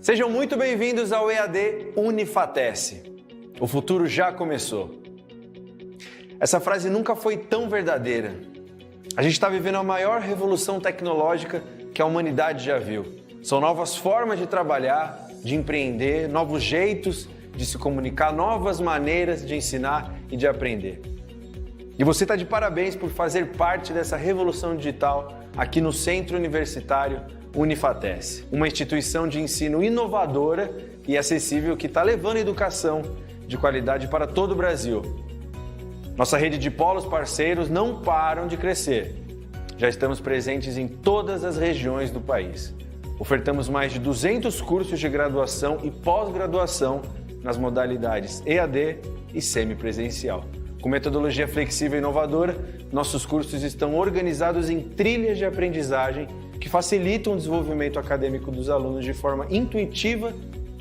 Sejam muito bem-vindos ao EAD Unifatece. O futuro já começou. Essa frase nunca foi tão verdadeira. A gente está vivendo a maior revolução tecnológica que a humanidade já viu. São novas formas de trabalhar, de empreender, novos jeitos de se comunicar, novas maneiras de ensinar e de aprender. E você está de parabéns por fazer parte dessa revolução digital aqui no Centro Universitário Unifatece, uma instituição de ensino inovadora e acessível que está levando educação de qualidade para todo o Brasil. Nossa rede de polos parceiros não param de crescer. Já estamos presentes em todas as regiões do país. Ofertamos mais de 200 cursos de graduação e pós-graduação nas modalidades EAD e semipresencial. Com metodologia flexível e inovadora, nossos cursos estão organizados em trilhas de aprendizagem que facilitam o desenvolvimento acadêmico dos alunos de forma intuitiva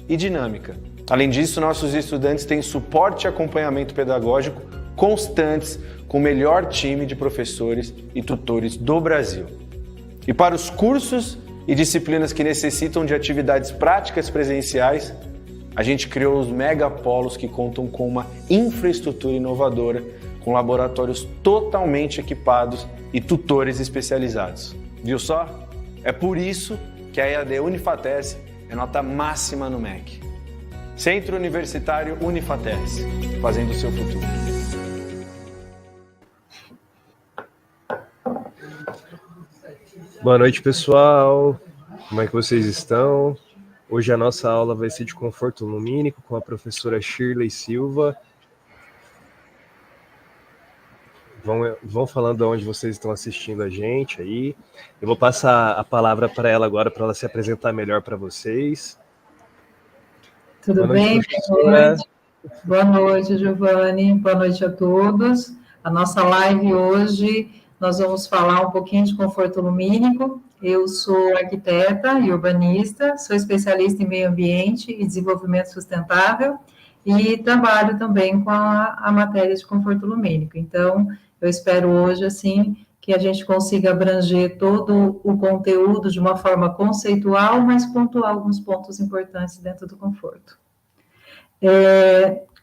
e dinâmica. Além disso, nossos estudantes têm suporte e acompanhamento pedagógico constantes com o melhor time de professores e tutores do Brasil. E para os cursos e disciplinas que necessitam de atividades práticas presenciais, a gente criou os megapolos que contam com uma infraestrutura inovadora, com laboratórios totalmente equipados e tutores especializados. Viu só? É por isso que a EAD Unifatece é nota máxima no MEC. Centro Universitário Unifatece, fazendo o seu futuro. Boa noite, pessoal. Como é que vocês estão? Hoje a nossa aula vai ser de conforto lumínico com a professora Shirley Silva. Vão falando de onde vocês estão assistindo a gente aí. Eu vou passar a palavra para ela agora, para ela se apresentar melhor para vocês. Tudo bem? Boa noite, Giovanni. Boa noite a todos. A nossa live hoje, nós vamos falar um pouquinho de conforto lumínico. Eu sou arquiteta e urbanista, sou especialista em meio ambiente e desenvolvimento sustentável e trabalho também com a matéria de conforto lumínico. Então, eu espero hoje, assim, que a gente consiga abranger todo o conteúdo de uma forma conceitual, mas pontuar alguns pontos importantes dentro do conforto.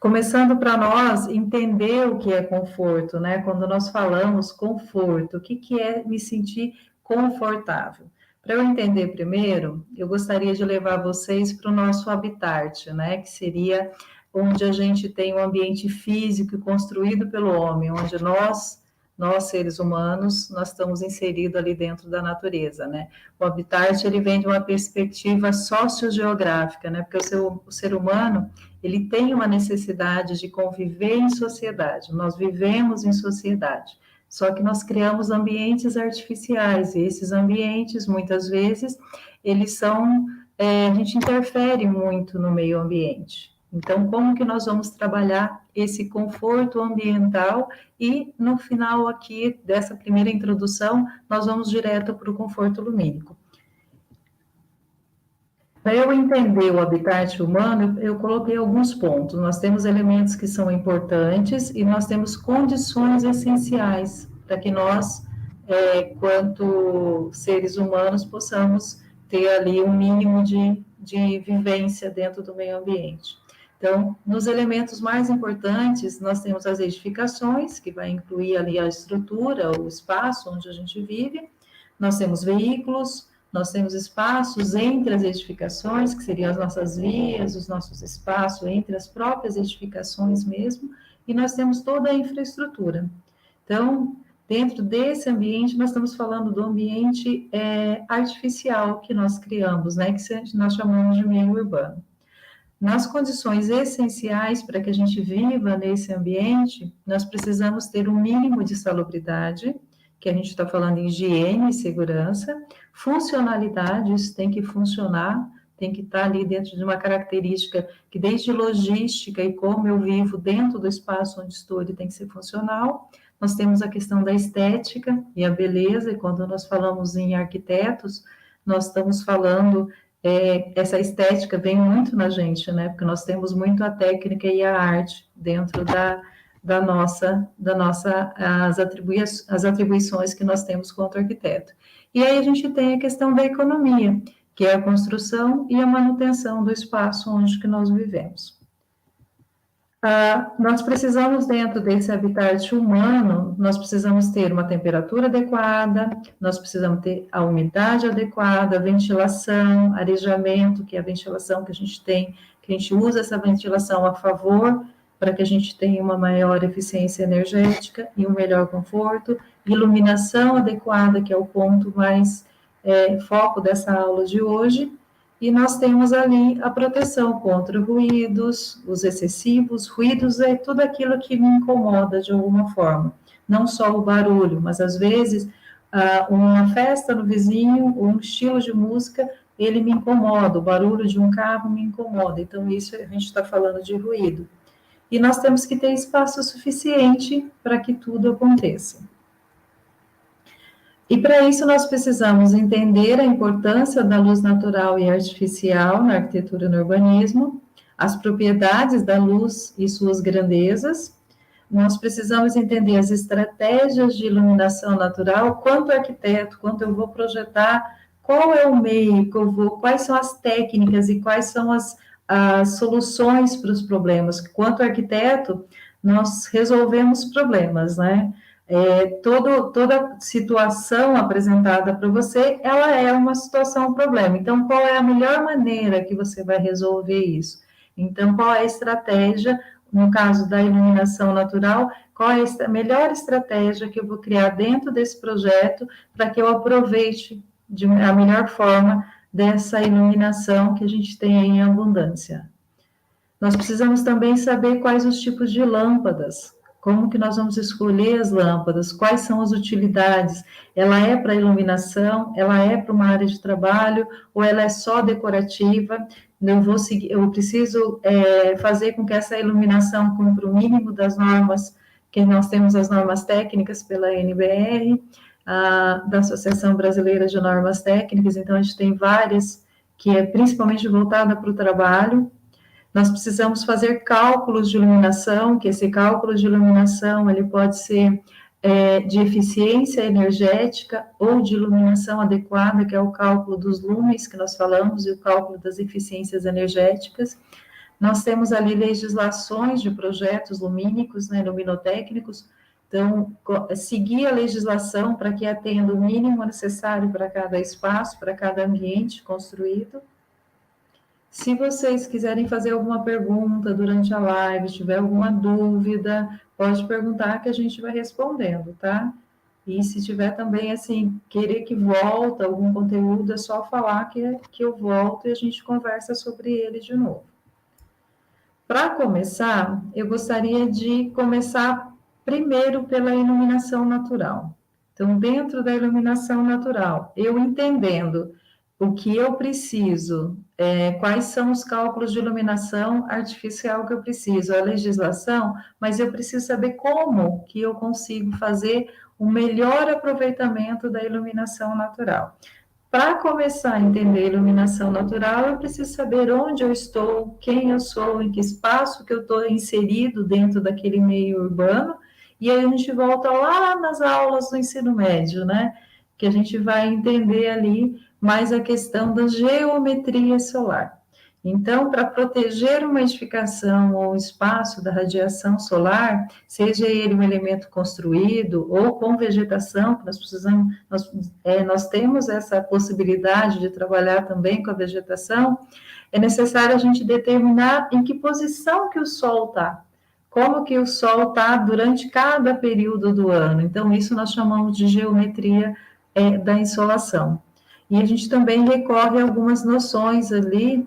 Começando para nós entender o que é conforto, né? Quando nós falamos conforto, o que é me sentir confortável? Para eu entender primeiro, eu gostaria de levar vocês para o nosso habitat, né? Que seria onde a gente tem um ambiente físico construído pelo homem, onde nós seres humanos, nós estamos inseridos ali dentro da natureza, né? O habitat, ele vem de uma perspectiva sociogeográfica, né? Porque o ser humano, ele tem uma necessidade de conviver em sociedade, nós vivemos em sociedade, só que nós criamos ambientes artificiais, e esses ambientes, muitas vezes, eles são, a gente interfere muito no meio ambiente. Então, como que nós vamos trabalhar esse conforto ambiental? E, no final aqui dessa primeira introdução, nós vamos direto para o conforto lumínico. Para eu entender o habitat humano, eu coloquei alguns pontos. Nós temos elementos que são importantes e nós temos condições essenciais para que nós, quanto seres humanos, possamos ter ali um mínimo de vivência dentro do meio ambiente. Então, nos elementos mais importantes, nós temos as edificações, que vai incluir ali a estrutura, o espaço onde a gente vive. Nós temos veículos, nós temos espaços entre as edificações, que seriam as nossas vias, os nossos espaços entre as próprias edificações mesmo, e nós temos toda a infraestrutura. Então, dentro desse ambiente, nós estamos falando do ambiente artificial que nós criamos, né, que nós chamamos de meio urbano. Nas condições essenciais para que a gente viva nesse ambiente, nós precisamos ter um mínimo de salubridade, que a gente está falando em higiene e segurança, funcionalidade, isso tem que funcionar, tem que estar ali dentro de uma característica que desde logística e como eu vivo dentro do espaço onde estou, ele tem que ser funcional. Nós temos a questão da estética e a beleza, e quando nós falamos em arquitetos, nós estamos falando... essa estética vem muito na gente, né? Porque nós temos muito a técnica e a arte dentro as atribuições que nós temos contra o arquiteto. E aí a gente tem a questão da economia, que é a construção e a manutenção do espaço onde que nós vivemos. Nós precisamos, dentro desse habitat humano, nós precisamos ter uma temperatura adequada, nós precisamos ter a umidade adequada, ventilação, arejamento, que é a ventilação que a gente tem, que a gente usa essa ventilação a favor, para que a gente tenha uma maior eficiência energética e um melhor conforto, iluminação adequada, que é o ponto mais foco dessa aula de hoje, e nós temos ali a proteção contra ruídos, os excessivos. Ruídos é tudo aquilo que me incomoda de alguma forma, não só o barulho, mas às vezes uma festa no vizinho, ou um estilo de música, ele me incomoda, o barulho de um carro me incomoda, então isso a gente está falando de ruído. E nós temos que ter espaço suficiente para que tudo aconteça. E para isso nós precisamos entender a importância da luz natural e artificial na arquitetura e no urbanismo, as propriedades da luz e suas grandezas. Nós precisamos entender as estratégias de iluminação natural, quanto arquiteto, quanto eu vou projetar, qual é o meio que eu vou, quais são as técnicas e quais são as soluções para os problemas. Quanto arquiteto, nós resolvemos problemas, né? Toda situação apresentada para você, ela é uma situação, um problema. Então, qual é a melhor maneira que você vai resolver isso? Então, qual é a estratégia, no caso da iluminação natural, qual é a melhor estratégia que eu vou criar dentro desse projeto para que eu aproveite a melhor forma dessa iluminação que a gente tem em abundância. Nós precisamos também saber quais os tipos de lâmpadas, como que nós vamos escolher as lâmpadas, quais são as utilidades, ela é para iluminação, ela é para uma área de trabalho, ou ela é só decorativa, eu preciso fazer com que essa iluminação cumpra o mínimo das normas, que nós temos as normas técnicas pela NBR, da Associação Brasileira de Normas Técnicas, então a gente tem várias, que é principalmente voltada para o trabalho. Nós precisamos fazer cálculos de iluminação, que esse cálculo de iluminação, ele pode ser de eficiência energética ou de iluminação adequada, que é o cálculo dos lumens que nós falamos, e o cálculo das eficiências energéticas. Nós temos ali legislações de projetos lumínicos, né, luminotécnicos, então, seguir a legislação para que atenda o mínimo necessário para cada espaço, para cada ambiente construído. Se vocês quiserem fazer alguma pergunta durante a live, tiver alguma dúvida, pode perguntar que a gente vai respondendo, tá? E se tiver também, assim, querer que volta algum conteúdo, é só falar que eu volto e a gente conversa sobre ele de novo. Para começar, eu gostaria de começar primeiro pela iluminação natural. Então, dentro da iluminação natural, eu entendendo o que eu preciso, quais são os cálculos de iluminação artificial que eu preciso, a legislação, mas eu preciso saber como que eu consigo fazer o melhor aproveitamento da iluminação natural. Para começar a entender a iluminação natural, eu preciso saber onde eu estou, quem eu sou, em que espaço que eu estou inserido dentro daquele meio urbano, e aí a gente volta lá nas aulas do ensino médio, né? Que a gente vai entender ali mais a questão da geometria solar. Então, para proteger uma edificação ou espaço da radiação solar, seja ele um elemento construído ou com vegetação, que nós precisamos, nós temos essa possibilidade de trabalhar também com a vegetação, é necessário a gente determinar em que posição que o Sol está, como que o Sol está durante cada período do ano. Então, isso nós chamamos de geometria da insolação. E a gente também recorre a algumas noções ali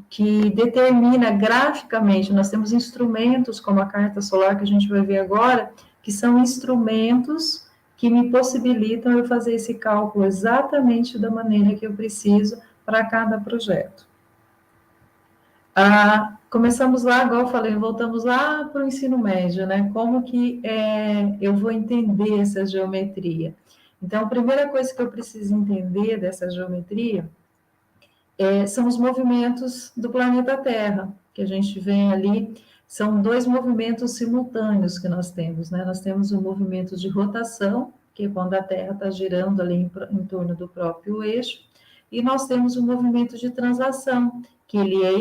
que determina graficamente, nós temos instrumentos como a carta solar que a gente vai ver agora, que são instrumentos que me possibilitam eu fazer esse cálculo exatamente da maneira que eu preciso para cada projeto. Começamos lá, igual eu falei, voltamos lá para o ensino médio, né? Como que eu vou entender essa geometria? Então, a primeira coisa que eu preciso entender dessa geometria são os movimentos do planeta Terra, que a gente vê ali, são dois movimentos simultâneos que nós temos, né? Nós temos o movimento de rotação, que é quando a Terra está girando ali em torno do próprio eixo, e nós temos o movimento de translação, que ele é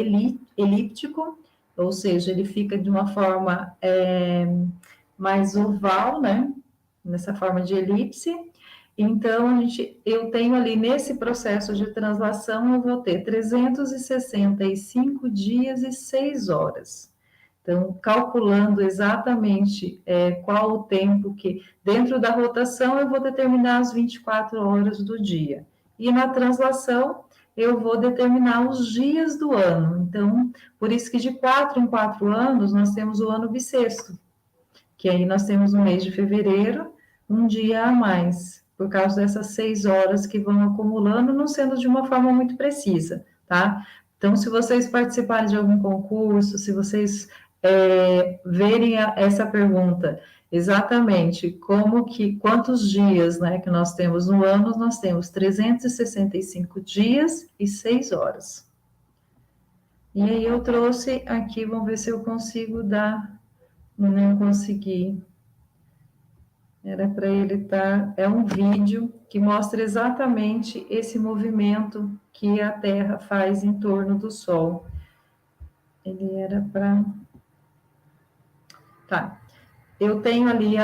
elíptico, ou seja, ele fica de uma forma mais oval, né? Nessa forma de elipse. Então, eu tenho ali, nesse processo de translação, eu vou ter 365 dias e 6 horas. Então, calculando exatamente qual o tempo que, dentro da rotação, eu vou determinar as 24 horas do dia. E na translação, eu vou determinar os dias do ano. Então, por isso que de 4 em 4 anos, nós temos o ano bissexto, que aí nós temos no mês de fevereiro, um dia a mais, por causa dessas 6 horas que vão acumulando, não sendo de uma forma muito precisa, tá? Então, se vocês participarem de algum concurso, se vocês verem essa pergunta, exatamente quantos dias, né, que nós temos no ano, nós temos 365 dias e 6 horas. E aí eu trouxe aqui, vamos ver se eu consigo dar, não consegui. Era para ele estar, é um vídeo que mostra exatamente esse movimento que a Terra faz em torno do Sol. Ele era para... Tá. Eu tenho ali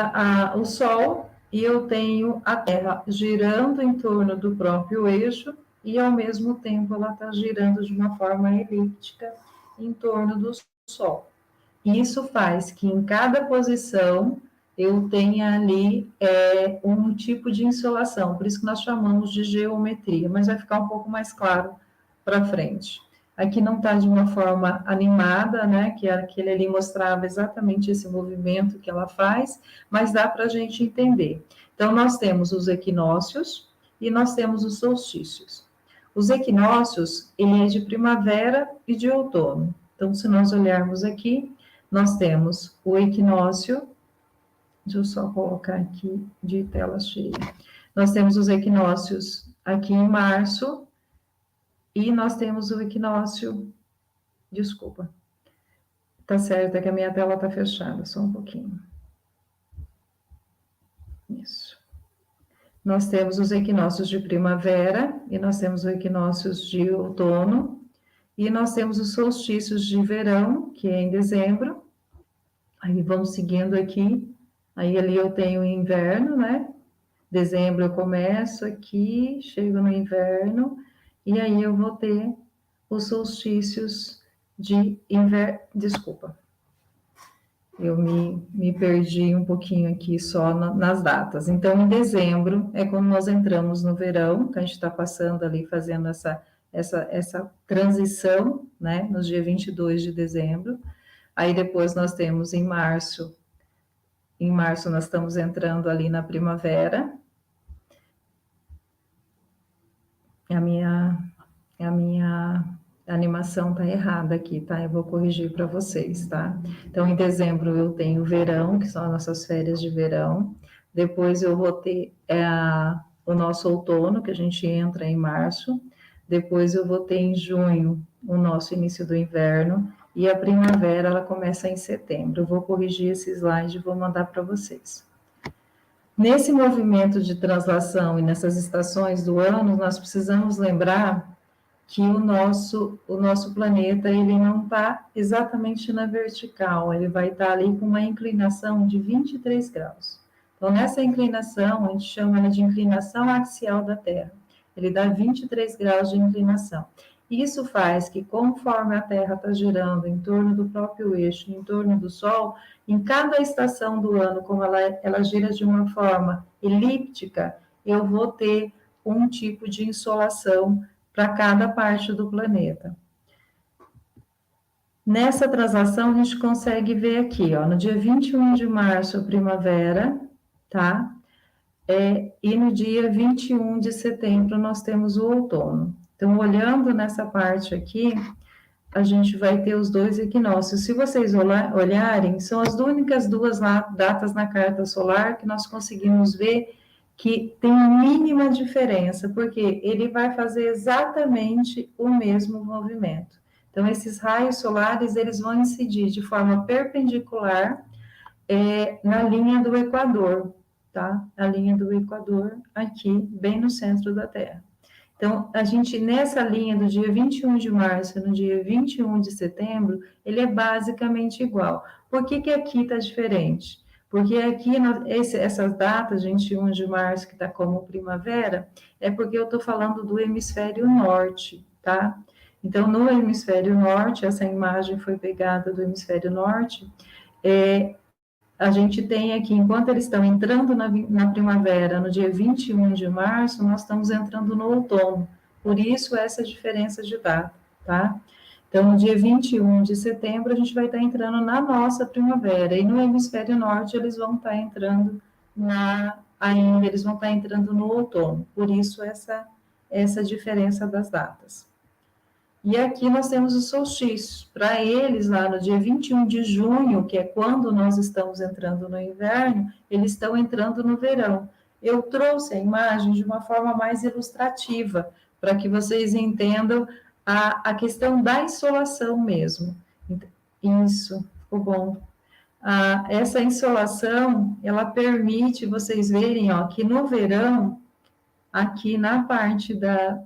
o Sol e eu tenho a Terra girando em torno do próprio eixo e, ao mesmo tempo, ela está girando de uma forma elíptica em torno do Sol. Isso faz que, em cada posição, eu tenha ali um tipo de insolação, por isso que nós chamamos de geometria, mas vai ficar um pouco mais claro para frente. Aqui não está de uma forma animada, né, que aquele ali mostrava exatamente esse movimento que ela faz, mas dá para a gente entender. Então, nós temos os equinócios e nós temos os solstícios. Os equinócios, ele é de primavera e de outono. Então, se nós olharmos aqui, nós temos o equinócio, deixa eu só colocar aqui de tela cheia. Nós temos os equinócios aqui em março, e nós temos o equinócio, desculpa, tá certo, é que a minha tela tá fechada, só um pouquinho. Isso. Nós temos os equinócios de primavera, e nós temos os equinócios de outono, e nós temos os solstícios de verão, que é em dezembro. Aí vamos seguindo aqui, aí ali eu tenho o inverno, né? Dezembro eu começo aqui, chego no inverno, e aí eu vou ter os solstícios de inverno, desculpa, eu me perdi um pouquinho aqui só nas datas. Então, em dezembro é quando nós entramos no verão, que a gente está passando ali, fazendo essa transição, né, no dia 22 de dezembro. Aí depois nós temos em março nós estamos entrando ali na primavera. A minha animação tá errada aqui, tá? Eu vou corrigir para vocês, tá? Então, em dezembro eu tenho verão, que são as nossas férias de verão. Depois eu vou ter o nosso outono, que a gente entra em março. Depois eu vou ter em junho o nosso início do inverno. E a primavera, ela começa em setembro. Eu vou corrigir esse slide e vou mandar para vocês. Nesse movimento de translação e nessas estações do ano, nós precisamos lembrar que o nosso planeta, ele não está exatamente na vertical, ele vai estar ali com uma inclinação de 23 graus. Então, nessa inclinação, a gente chama ela de inclinação axial da Terra. Ele dá 23 graus de inclinação. Isso faz que, conforme a Terra está girando em torno do próprio eixo, em torno do Sol, em cada estação do ano, como ela gira de uma forma elíptica, eu vou ter um tipo de insolação para cada parte do planeta. Nessa translação, a gente consegue ver aqui, ó, no dia 21 de março, a primavera, tá? E no dia 21 de setembro, nós temos o outono. Então, olhando nessa parte aqui, a gente vai ter os dois equinócios. Se vocês olharem, são as únicas duas datas na carta solar que nós conseguimos ver que tem mínima diferença, porque ele vai fazer exatamente o mesmo movimento. Então, esses raios solares, eles vão incidir de forma perpendicular na linha do Equador, tá? A linha do Equador aqui, bem no centro da Terra. Então, a gente, nessa linha do dia 21 de março no dia 21 de setembro, ele é basicamente igual. Por que que aqui está diferente? Porque aqui, essas datas, 21 de março, que está como primavera, é porque eu estou falando do hemisfério norte, tá? Então, no hemisfério norte, essa imagem foi pegada do hemisfério norte, a gente tem aqui, enquanto eles estão entrando na primavera, no dia 21 de março, nós estamos entrando no outono. Por isso, essa diferença de data, tá? Então, no dia 21 de setembro, a gente vai estar entrando na nossa primavera. E no hemisfério norte, eles vão estar entrando eles vão estar entrando no outono. Por isso, essa diferença das datas. E aqui nós temos os solstícios. Para eles, lá no dia 21 de junho, que é quando nós estamos entrando no inverno, eles estão entrando no verão. Eu trouxe a imagem de uma forma mais ilustrativa, para que vocês entendam a questão da insolação mesmo. Isso, ficou bom. Essa insolação, ela permite vocês verem, ó, que no verão, aqui na parte da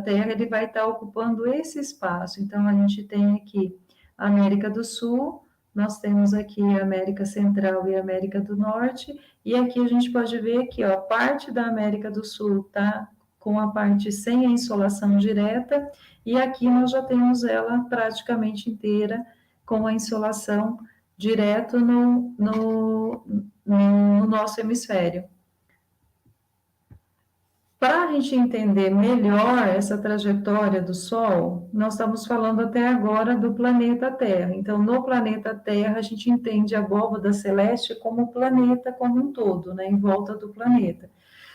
Terra, ele vai estar ocupando esse espaço. Então, a gente tem aqui a América do Sul, nós temos aqui a América Central e a América do Norte, e aqui a gente pode ver que, ó, parte da América do Sul está com a parte sem a insolação direta, e aqui nós já temos ela praticamente inteira com a insolação direto no nosso hemisfério. Para a gente entender melhor essa trajetória do Sol, nós estamos falando até agora do planeta Terra. Então, no planeta Terra, a gente entende a abóbada celeste como o planeta como um todo, né, em volta do planeta.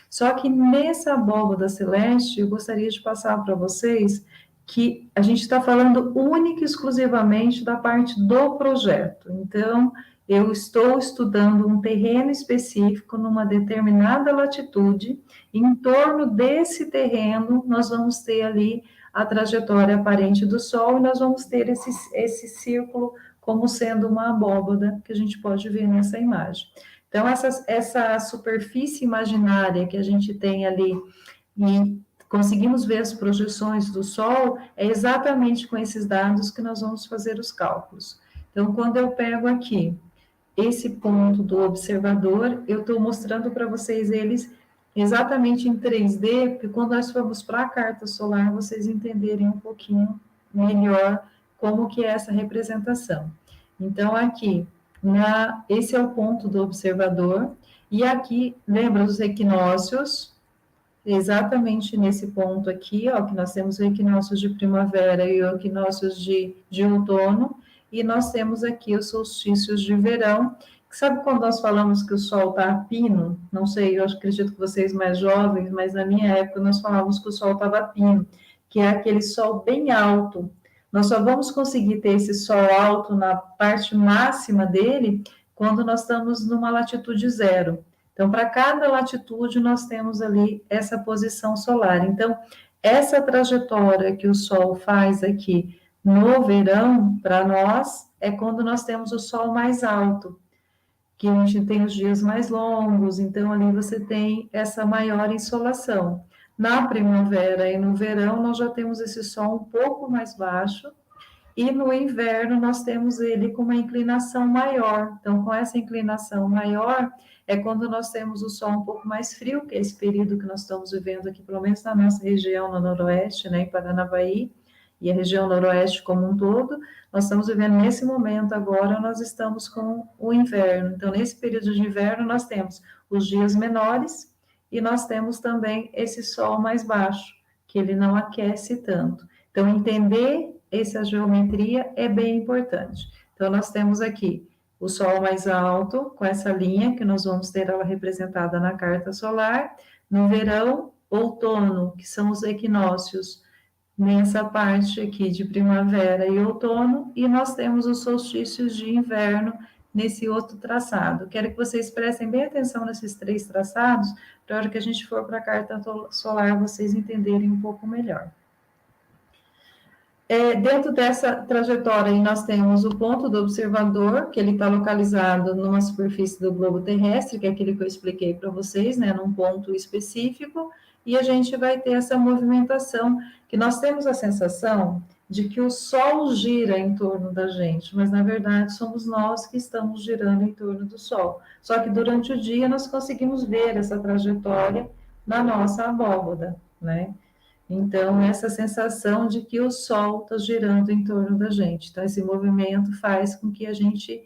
Só que nessa abóbada celeste, eu gostaria de passar para vocês que a gente está falando única e exclusivamente da parte do projeto. Então, eu estou estudando um terreno específico numa determinada latitude. Em torno desse terreno, nós vamos ter ali a trajetória aparente do Sol e nós vamos ter esse círculo como sendo uma abóbada que a gente pode ver nessa imagem. Então, essa superfície imaginária que a gente tem ali e conseguimos ver as projeções do Sol, é exatamente com esses dados que nós vamos fazer os cálculos. Então, quando eu pego aqui esse ponto do observador, eu estou mostrando para vocês eles exatamente em 3D, porque quando nós formos para a carta solar, vocês entenderem um pouquinho melhor como que é essa representação. Então, aqui, esse é o ponto do observador, e aqui, lembra os equinócios, exatamente nesse ponto aqui, ó, que nós temos o equinócio de primavera e o equinócio de outono, e nós temos aqui os solstícios de verão. Sabe quando nós falamos que o Sol está a pino? Não sei, eu acredito que vocês mais jovens, mas na minha época nós falávamos que o Sol estava a pino, que é aquele Sol bem alto. Nós só vamos conseguir ter esse Sol alto na parte máxima dele quando nós estamos numa latitude zero. Então, para cada latitude, nós temos ali essa posição solar. Então, essa trajetória que o Sol faz aqui no verão, para nós, é quando nós temos o Sol mais alto, que a gente tem os dias mais longos, então ali você tem essa maior insolação. Na primavera e no verão, nós já temos esse Sol um pouco mais baixo, e no inverno nós temos ele com uma inclinação maior. Então, com essa inclinação maior, é quando nós temos o Sol um pouco mais frio, que é esse período que nós estamos vivendo aqui, pelo menos na nossa região, no noroeste, né, em Paranavaí, e a região noroeste como um todo, nós estamos vivendo nesse momento agora, nós estamos com o inverno. Então, nesse período de inverno, nós temos os dias menores e nós temos também esse Sol mais baixo, que ele não aquece tanto. Então, entender essa geometria é bem importante. Então, nós temos aqui o Sol mais alto, com essa linha, que nós vamos ter ela representada na carta solar. No verão, outono, que são os equinócios, nessa parte aqui de primavera e outono, e nós temos os solstícios de inverno nesse outro traçado. Quero que vocês prestem bem atenção nesses três traçados, para a hora que a gente for para a carta solar, vocês entenderem um pouco melhor. Dentro dessa trajetória, nós temos o ponto do observador, que ele está localizado numa superfície do globo terrestre, que é aquele que eu expliquei para vocês, né, num ponto específico, e a gente vai ter essa movimentação, que nós temos a sensação de que o Sol gira em torno da gente, mas na verdade somos nós que estamos girando em torno do Sol. Só que durante o dia nós conseguimos ver essa trajetória na nossa abóbada, né? Então, essa sensação de que o Sol está girando em torno da gente. Então, esse movimento faz com que a gente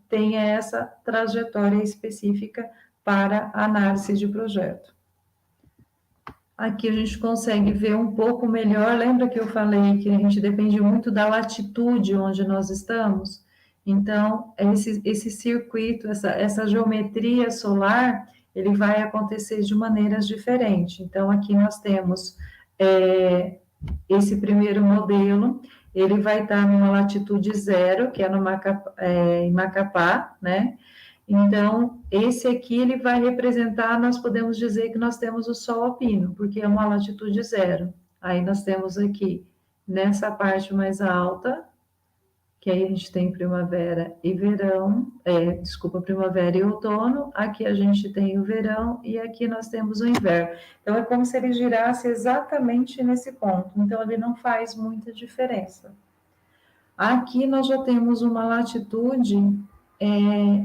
tenha essa trajetória específica para análise de projeto. Aqui a gente consegue ver um pouco melhor. Lembra que eu falei que a gente depende muito da latitude onde nós estamos? Então, esse circuito, essa geometria solar, ele vai acontecer de maneiras diferentes. Então, aqui nós temos esse primeiro modelo, ele vai estar numa latitude 0, que é em Macapá, né? Então, esse aqui, ele vai representar, nós podemos dizer que nós temos o Sol alpino, porque é uma latitude 0. Aí nós temos aqui, nessa parte mais alta, que aí a gente tem primavera e verão, primavera e outono, aqui a gente tem o verão e aqui nós temos o inverno. Então, é como se ele girasse exatamente nesse ponto, então ele não faz muita diferença. Aqui nós já temos uma latitude,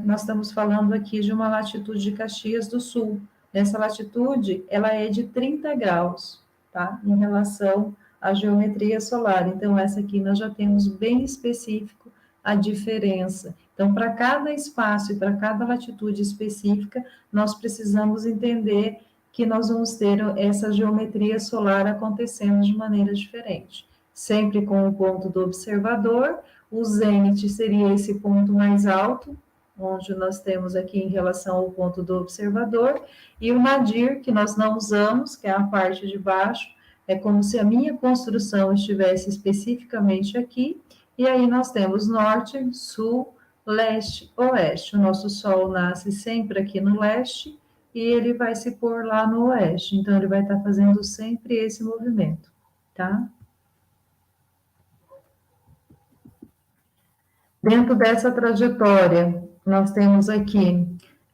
nós estamos falando aqui de uma latitude de Caxias do Sul. Nessa latitude, ela é de 30 graus, tá? Em relação à geometria solar. Então, essa aqui nós já temos bem específico a diferença. Então, para cada espaço e para cada latitude específica, nós precisamos entender que nós vamos ter essa geometria solar acontecendo de maneira diferente. Sempre com o ponto do observador, o zênite seria esse ponto mais alto, onde nós temos aqui em relação ao ponto do observador, e o nadir, que nós não usamos, que é a parte de baixo, é como se a minha construção estivesse especificamente aqui, e aí nós temos norte, sul, leste, oeste. O nosso Sol nasce sempre aqui no leste, e ele vai se pôr lá no oeste, então ele vai estar fazendo sempre esse movimento, tá? Dentro dessa trajetória, nós temos aqui,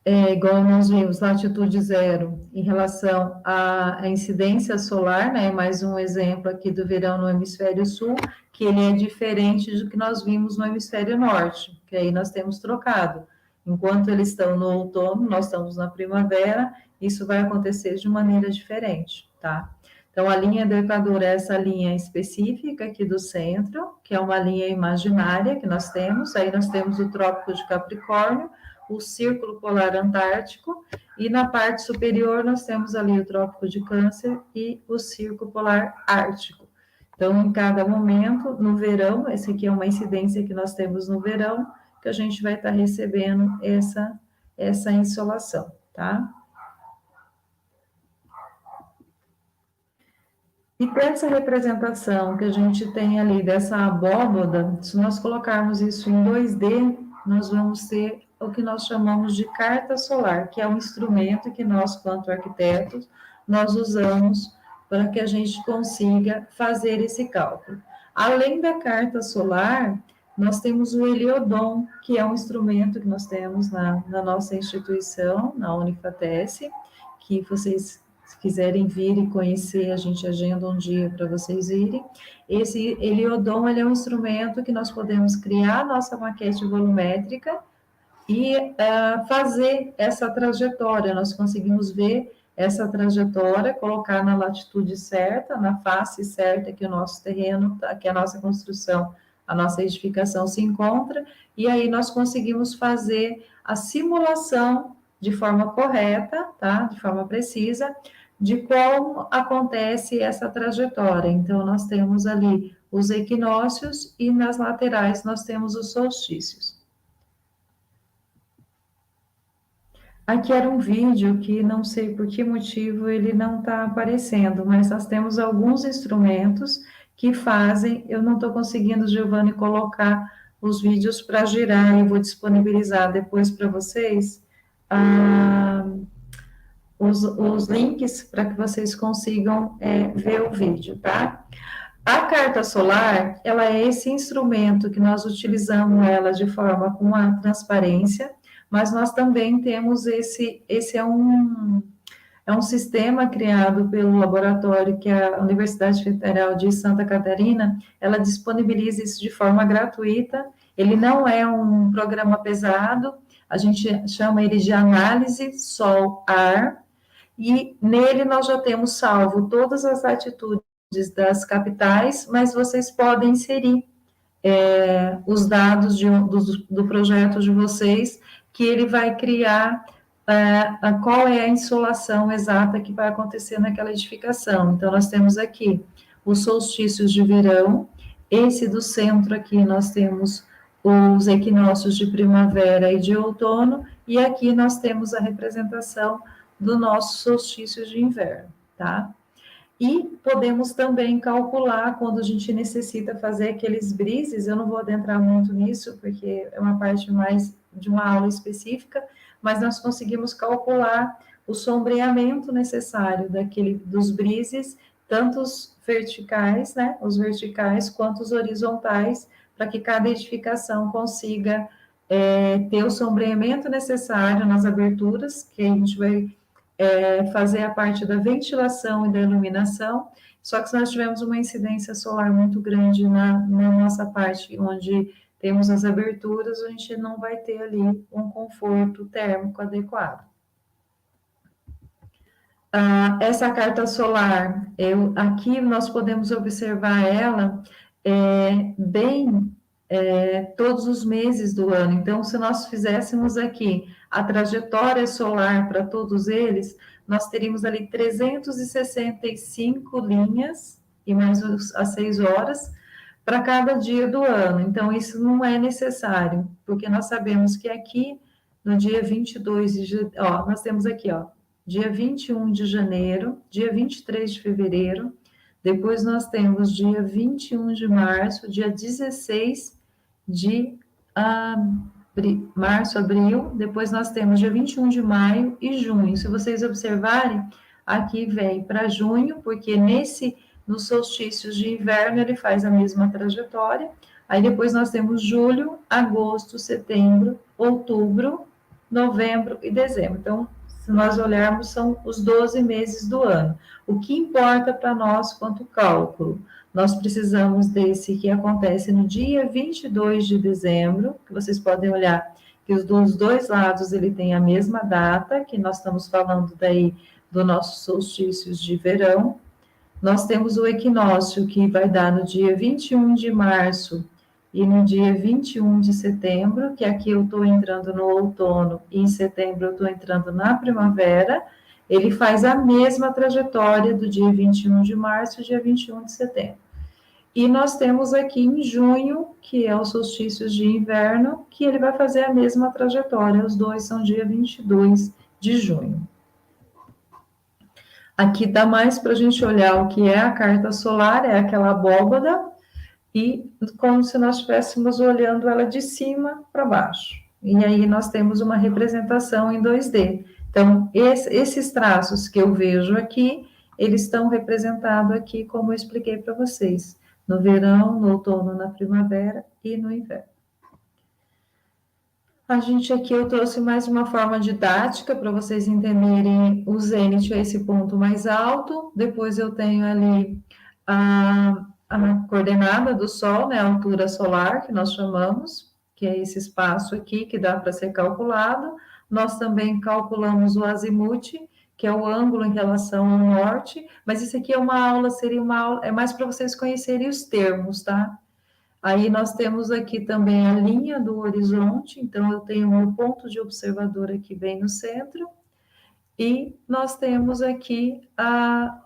igual nós vimos, latitude 0, em relação à incidência solar, né? Mais um exemplo aqui do verão no hemisfério sul, que ele é diferente do que nós vimos no hemisfério norte, que aí nós temos trocado. Enquanto eles estão no outono, nós estamos na primavera, isso vai acontecer de maneira diferente, tá? Então, a linha do Equador é essa linha específica aqui do centro, que é uma linha imaginária que nós temos. Aí nós temos o Trópico de Capricórnio, o Círculo Polar Antártico, e na parte superior nós temos ali o Trópico de Câncer e o Círculo Polar Ártico. Então, em cada momento, no verão, essa aqui é uma incidência que nós temos no verão, que a gente vai estar recebendo essa insolação, tá? E dessa representação que a gente tem ali, dessa abóbada, se nós colocarmos isso em 2D, nós vamos ter o que nós chamamos de carta solar, que é um instrumento que nós, quanto arquitetos, nós usamos para que a gente consiga fazer esse cálculo. Além da carta solar, nós temos o Heliodon, que é um instrumento que nós temos na nossa instituição, na Unifatesc, que vocês, se quiserem vir e conhecer, a gente agenda um dia para vocês irem. Esse Heliodon, ele é um instrumento que nós podemos criar a nossa maquete volumétrica e fazer essa trajetória. Nós conseguimos ver essa trajetória, colocar na latitude certa, na face certa que o nosso terreno, que a nossa construção, a nossa edificação se encontra, e aí nós conseguimos fazer a simulação de forma correta, tá? De forma precisa, de como acontece essa trajetória. Então, nós temos ali os equinócios e nas laterais nós temos os solstícios. Aqui era um vídeo que não sei por que motivo ele não está aparecendo, mas nós temos alguns instrumentos que fazem, eu não estou conseguindo, Giovanni, colocar os vídeos para girar, eu vou disponibilizar depois para vocês os links para que vocês consigam ver o vídeo, tá? A carta solar, ela é esse instrumento que nós utilizamos ela de forma com a transparência, mas nós também temos esse é É um sistema criado pelo laboratório que a Universidade Federal de Santa Catarina, ela disponibiliza isso de forma gratuita. Ele não é um programa pesado, a gente chama ele de análise sol-ar, e nele nós já temos salvo todas as atitudes das capitais, mas vocês podem inserir os dados do projeto de vocês, que ele vai criar qual é a insolação exata que vai acontecer naquela edificação. Então, nós temos aqui os solstícios de verão, esse do centro aqui nós temos os equinócios de primavera e de outono, e aqui nós temos a representação do nosso solstício de inverno, tá? E podemos também calcular quando a gente necessita fazer aqueles brises, eu não vou adentrar muito nisso, porque é uma parte mais de uma aula específica, mas nós conseguimos calcular o sombreamento necessário dos brises, tanto os verticais, né, os verticais, quanto os horizontais, para que cada edificação consiga ter o sombreamento necessário nas aberturas, que a gente vai fazer a parte da ventilação e da iluminação, só que se nós tivermos uma incidência solar muito grande na nossa parte, onde temos as aberturas, a gente não vai ter ali um conforto térmico adequado. Essa carta solar, aqui nós podemos observar ela todos os meses do ano. Então, se nós fizéssemos aqui a trajetória solar para todos eles, nós teríamos ali 365 linhas e mais as 6 horas para cada dia do ano. Então, isso não é necessário, porque nós sabemos que aqui, no dia 22 de... nós temos aqui, dia 21 de janeiro, dia 23 de fevereiro, depois nós temos dia 21 de março, dia 16 de março, abril, depois nós temos dia 21 de maio e junho. Se vocês observarem, aqui vem para junho, porque nos solstícios de inverno ele faz a mesma trajetória. Aí depois nós temos julho, agosto, setembro, outubro, novembro e dezembro. Então, se nós olharmos, são os 12 meses do ano. O que importa para nós quanto cálculo? Nós precisamos desse que acontece no dia 22 de dezembro, que vocês podem olhar que os dos dois lados ele tem a mesma data, que nós estamos falando daí do nossos solstícios de verão. Nós temos o equinócio, que vai dar no dia 21 de março e no dia 21 de setembro, que aqui eu estou entrando no outono, e em setembro eu estou entrando na primavera. Ele faz a mesma trajetória do dia 21 de março e dia 21 de setembro. E nós temos aqui em junho, que é o solstício de inverno, que ele vai fazer a mesma trajetória. Os dois são dia 22 de junho. Aqui dá mais para a gente olhar o que é a carta solar, é aquela abóbada, e como se nós estivéssemos olhando ela de cima para baixo. E aí nós temos uma representação em 2D. Então, esses traços que eu vejo aqui, eles estão representados aqui, como eu expliquei para vocês, no verão, no outono, na primavera e no inverno. A gente aqui, eu trouxe mais uma forma didática para vocês entenderem o zênite a esse ponto mais alto. Depois eu tenho ali a coordenada do Sol, né, a altura solar, que nós chamamos, que é esse espaço aqui que dá para ser calculado. Nós também calculamos o azimuth, que é o ângulo em relação ao norte, mas isso aqui é uma aula, é mais para vocês conhecerem os termos, tá? Aí nós temos aqui também a linha do horizonte, então eu tenho um ponto de observador aqui bem no centro, e nós temos aqui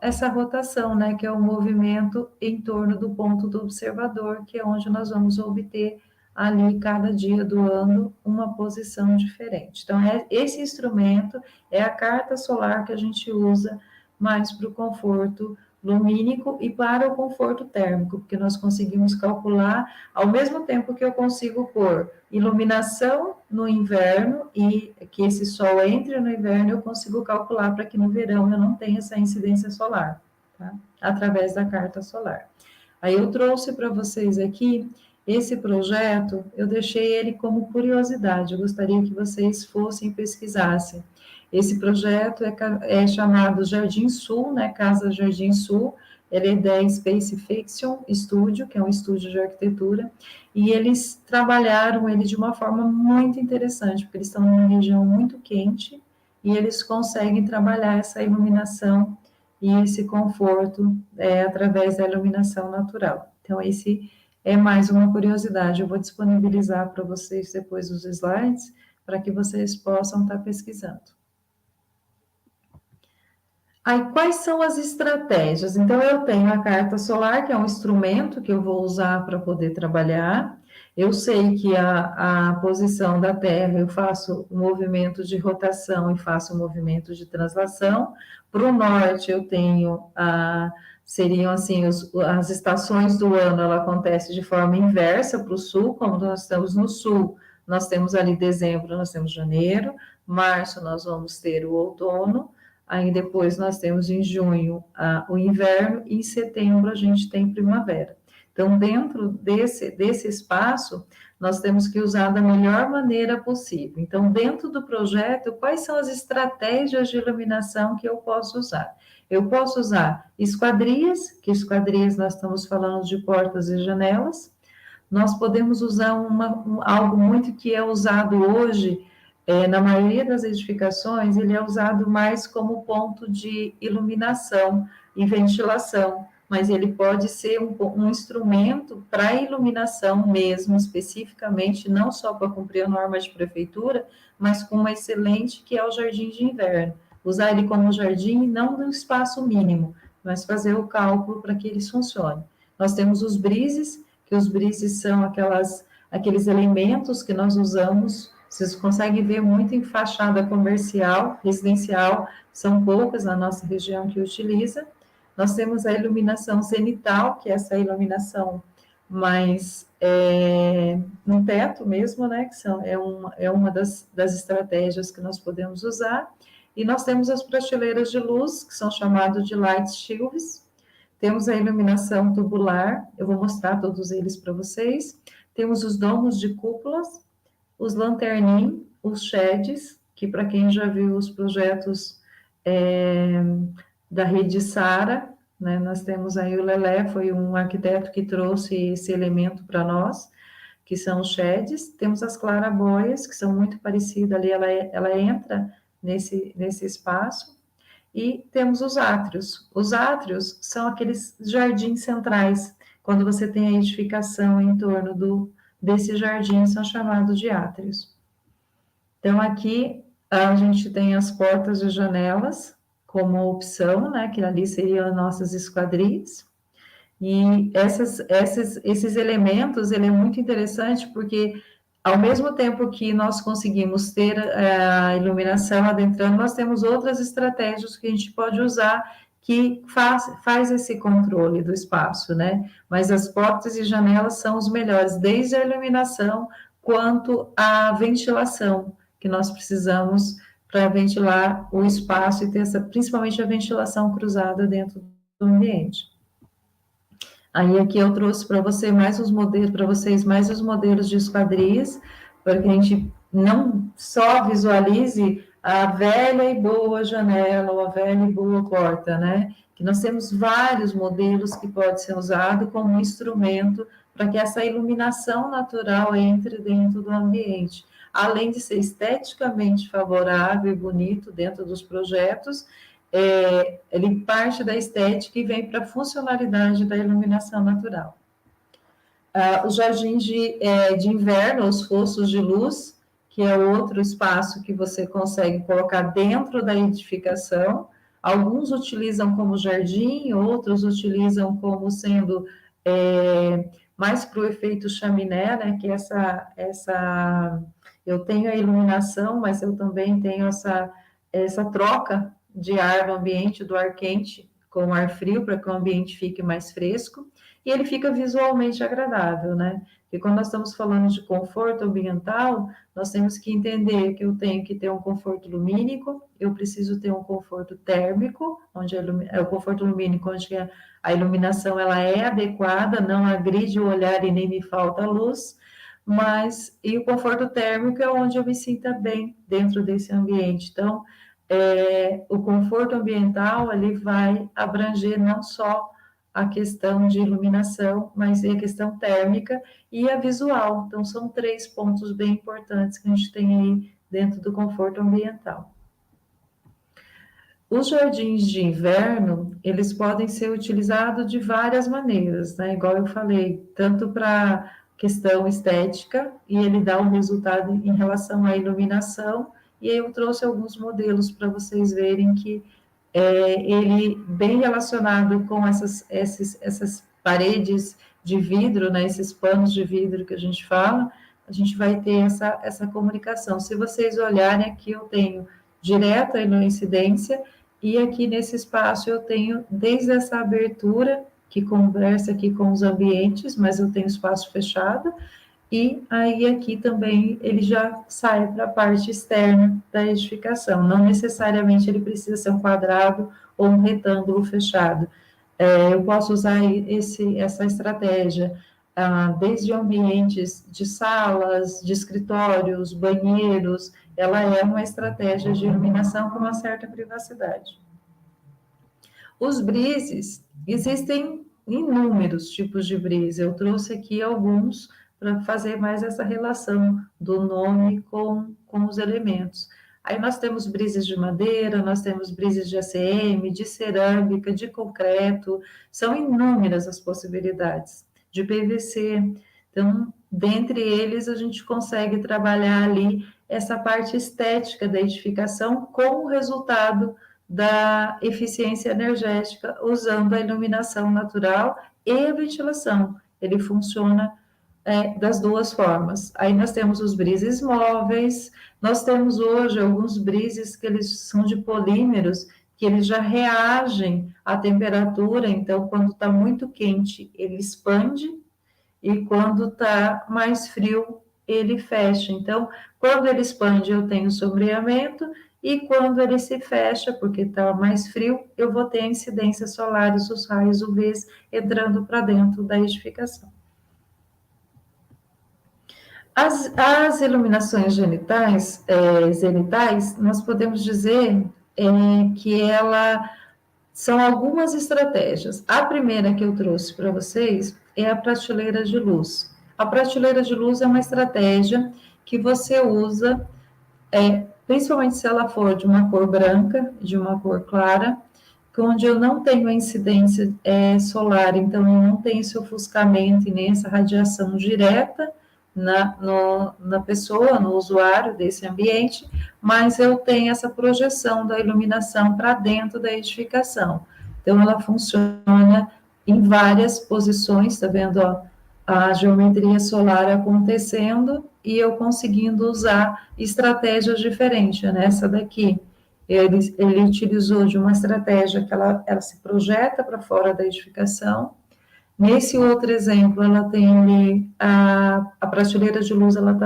essa rotação, né, que é o movimento em torno do ponto do observador, que é onde nós vamos obter ali, cada dia do ano, uma posição diferente. Então, esse instrumento é a carta solar que a gente usa mais para o conforto lumínico e para o conforto térmico, porque nós conseguimos calcular, ao mesmo tempo que eu consigo pôr iluminação no inverno e que esse sol entre no inverno, eu consigo calcular para que no verão eu não tenha essa incidência solar, tá? Através da carta solar. Aí eu trouxe para vocês aqui esse projeto, eu deixei ele como curiosidade, eu gostaria que vocês fossem pesquisassem. Esse projeto é chamado Jardim Sul, né, Casa Jardim Sul, ele é da Space Fiction Studio, que é um estúdio de arquitetura, e eles trabalharam ele de uma forma muito interessante, porque eles estão numa região muito quente, e eles conseguem trabalhar essa iluminação e esse conforto através da iluminação natural. Então, esse é mais uma curiosidade, eu vou disponibilizar para vocês depois os slides, para que vocês possam estar pesquisando. Aí, quais são as estratégias? Então, eu tenho a carta solar, que é um instrumento que eu vou usar para poder trabalhar. Eu sei que a posição da Terra, eu faço o movimento de rotação e faço o movimento de translação. Para o norte, eu tenho seriam assim, as estações do ano, ela acontece de forma inversa para o sul, como nós estamos no sul, nós temos ali dezembro, nós temos janeiro, março nós vamos ter o outono, aí depois nós temos em junho o inverno e em setembro a gente tem primavera. Então, dentro desse espaço, nós temos que usar da melhor maneira possível. Então, dentro do projeto, quais são as estratégias de iluminação que eu posso usar? Eu posso usar esquadrias, que esquadrias nós estamos falando de portas e janelas. Nós podemos usar algo muito que é usado hoje, na maioria das edificações, ele é usado mais como ponto de iluminação e ventilação, mas ele pode ser um instrumento para iluminação mesmo, especificamente, não só para cumprir a norma de prefeitura, mas com uma excelente, que é o jardim de inverno. Usar ele como jardim, não no espaço mínimo, mas fazer o cálculo para que eles funcionem. Nós temos os brises, que os brises são aqueles elementos que nós usamos, vocês conseguem ver muito em fachada comercial, residencial, são poucas na nossa região que utiliza. Nós temos a iluminação zenital, que é essa iluminação mais no teto mesmo, né, que é uma das estratégias que nós podemos usar. E nós temos as prateleiras de luz, que são chamadas de light shields. Temos a iluminação tubular, eu vou mostrar todos eles para vocês. Temos os domos de cúpulas, os lanternim, os sheds, que para quem já viu os projetos da rede Sara, né, nós temos aí o Lelé, foi um arquiteto que trouxe esse elemento para nós, que são os sheds. Temos as claraboias, que são muito parecidas ali, ela entra nesse espaço, e temos os átrios. Os átrios são aqueles jardins centrais, quando você tem a edificação em torno desse jardim, são chamados de átrios. Então, aqui a gente tem as portas e janelas como opção, né, que ali seriam as nossas esquadrias, e esses elementos, ele é muito interessante, porque ao mesmo tempo que nós conseguimos ter a iluminação adentrando, nós temos outras estratégias que a gente pode usar que faz esse controle do espaço, né? Mas as portas e janelas são os melhores, desde a iluminação quanto a ventilação, que nós precisamos para ventilar o espaço e ter principalmente a ventilação cruzada dentro do ambiente. Aí aqui eu trouxe para vocês mais os modelos de esquadrias, para que a gente não só visualize a velha e boa janela ou a velha e boa porta, né? Que nós temos vários modelos que podem ser usados como um instrumento para que essa iluminação natural entre dentro do ambiente. Além de ser esteticamente favorável e bonito dentro dos projetos, ele parte da estética e vem para a funcionalidade da iluminação natural. Os jardins de inverno, os fossos de luz, que é outro espaço que você consegue colocar dentro da edificação. Alguns utilizam como jardim, outros utilizam como sendo mais para o efeito chaminé, né, que eu tenho a iluminação, mas eu também tenho essa troca de ar no ambiente, do ar quente com o ar frio, para que o ambiente fique mais fresco. e ele fica visualmente agradável, né? Porque quando nós estamos falando de conforto ambiental, nós temos que entender que eu tenho que ter um conforto lumínico, eu preciso ter um conforto térmico, onde é o conforto lumínico, onde a iluminação ela é adequada, não agride o olhar e nem me falta luz, e o conforto térmico é onde eu me sinta bem dentro desse ambiente. Então, o conforto ambiental ele vai abranger não só a questão de iluminação, mas a questão térmica e a visual. Então, são 3 pontos bem importantes que a gente tem aí dentro do conforto ambiental. Os jardins de inverno, eles podem ser utilizados de várias maneiras, né? Igual eu falei, tanto para questão estética, e ele dá um resultado em relação à iluminação, e aí eu trouxe alguns modelos para vocês verem que ele bem relacionado com essas paredes de vidro, né, esses panos de vidro que a gente fala, a gente vai ter essa comunicação. Se vocês olharem aqui, eu tenho direta a incidência, e aqui nesse espaço eu tenho desde essa abertura, que conversa aqui com os ambientes, mas eu tenho espaço fechado, e aí aqui também ele já sai para a parte externa da edificação. Não necessariamente ele precisa ser um quadrado ou um retângulo fechado. Eu posso usar essa estratégia desde ambientes de salas, de escritórios, banheiros. Ela é uma estratégia de iluminação com uma certa privacidade. Os brises, existem inúmeros tipos de brise. Eu trouxe aqui alguns para fazer mais essa relação do nome com os elementos. Aí nós temos brises de madeira, nós temos brises de ACM, de cerâmica, de concreto, são inúmeras as possibilidades, de PVC. Então, dentre eles, a gente consegue trabalhar ali essa parte estética da edificação com o resultado da eficiência energética, usando a iluminação natural e a ventilação. Ele funciona das duas formas. Aí nós temos os brises móveis, nós temos hoje alguns brises que eles são de polímeros, que eles já reagem à temperatura, então quando está muito quente, ele expande, e quando está mais frio, ele fecha. Então, quando ele expande, eu tenho sombreamento, e quando ele se fecha, porque está mais frio, eu vou ter a incidência solar, os raios UVs entrando para dentro da edificação. As iluminações zenitais, nós podemos dizer que são algumas estratégias. A primeira que eu trouxe para vocês é a prateleira de luz. A prateleira de luz é uma estratégia que você usa, principalmente se ela for de uma cor branca, de uma cor clara, onde eu não tenho a incidência solar, então eu não tenho esse ofuscamento e nem essa radiação direta na pessoa, no usuário desse ambiente, mas eu tenho essa projeção da iluminação para dentro da edificação. Então, ela funciona em várias posições, tá vendo, ó, a geometria solar acontecendo e eu conseguindo usar estratégias diferentes, né? Essa daqui, ele utilizou de uma estratégia que ela se projeta para fora da edificação. Nesse outro exemplo, ela tem a prateleira de luz, ela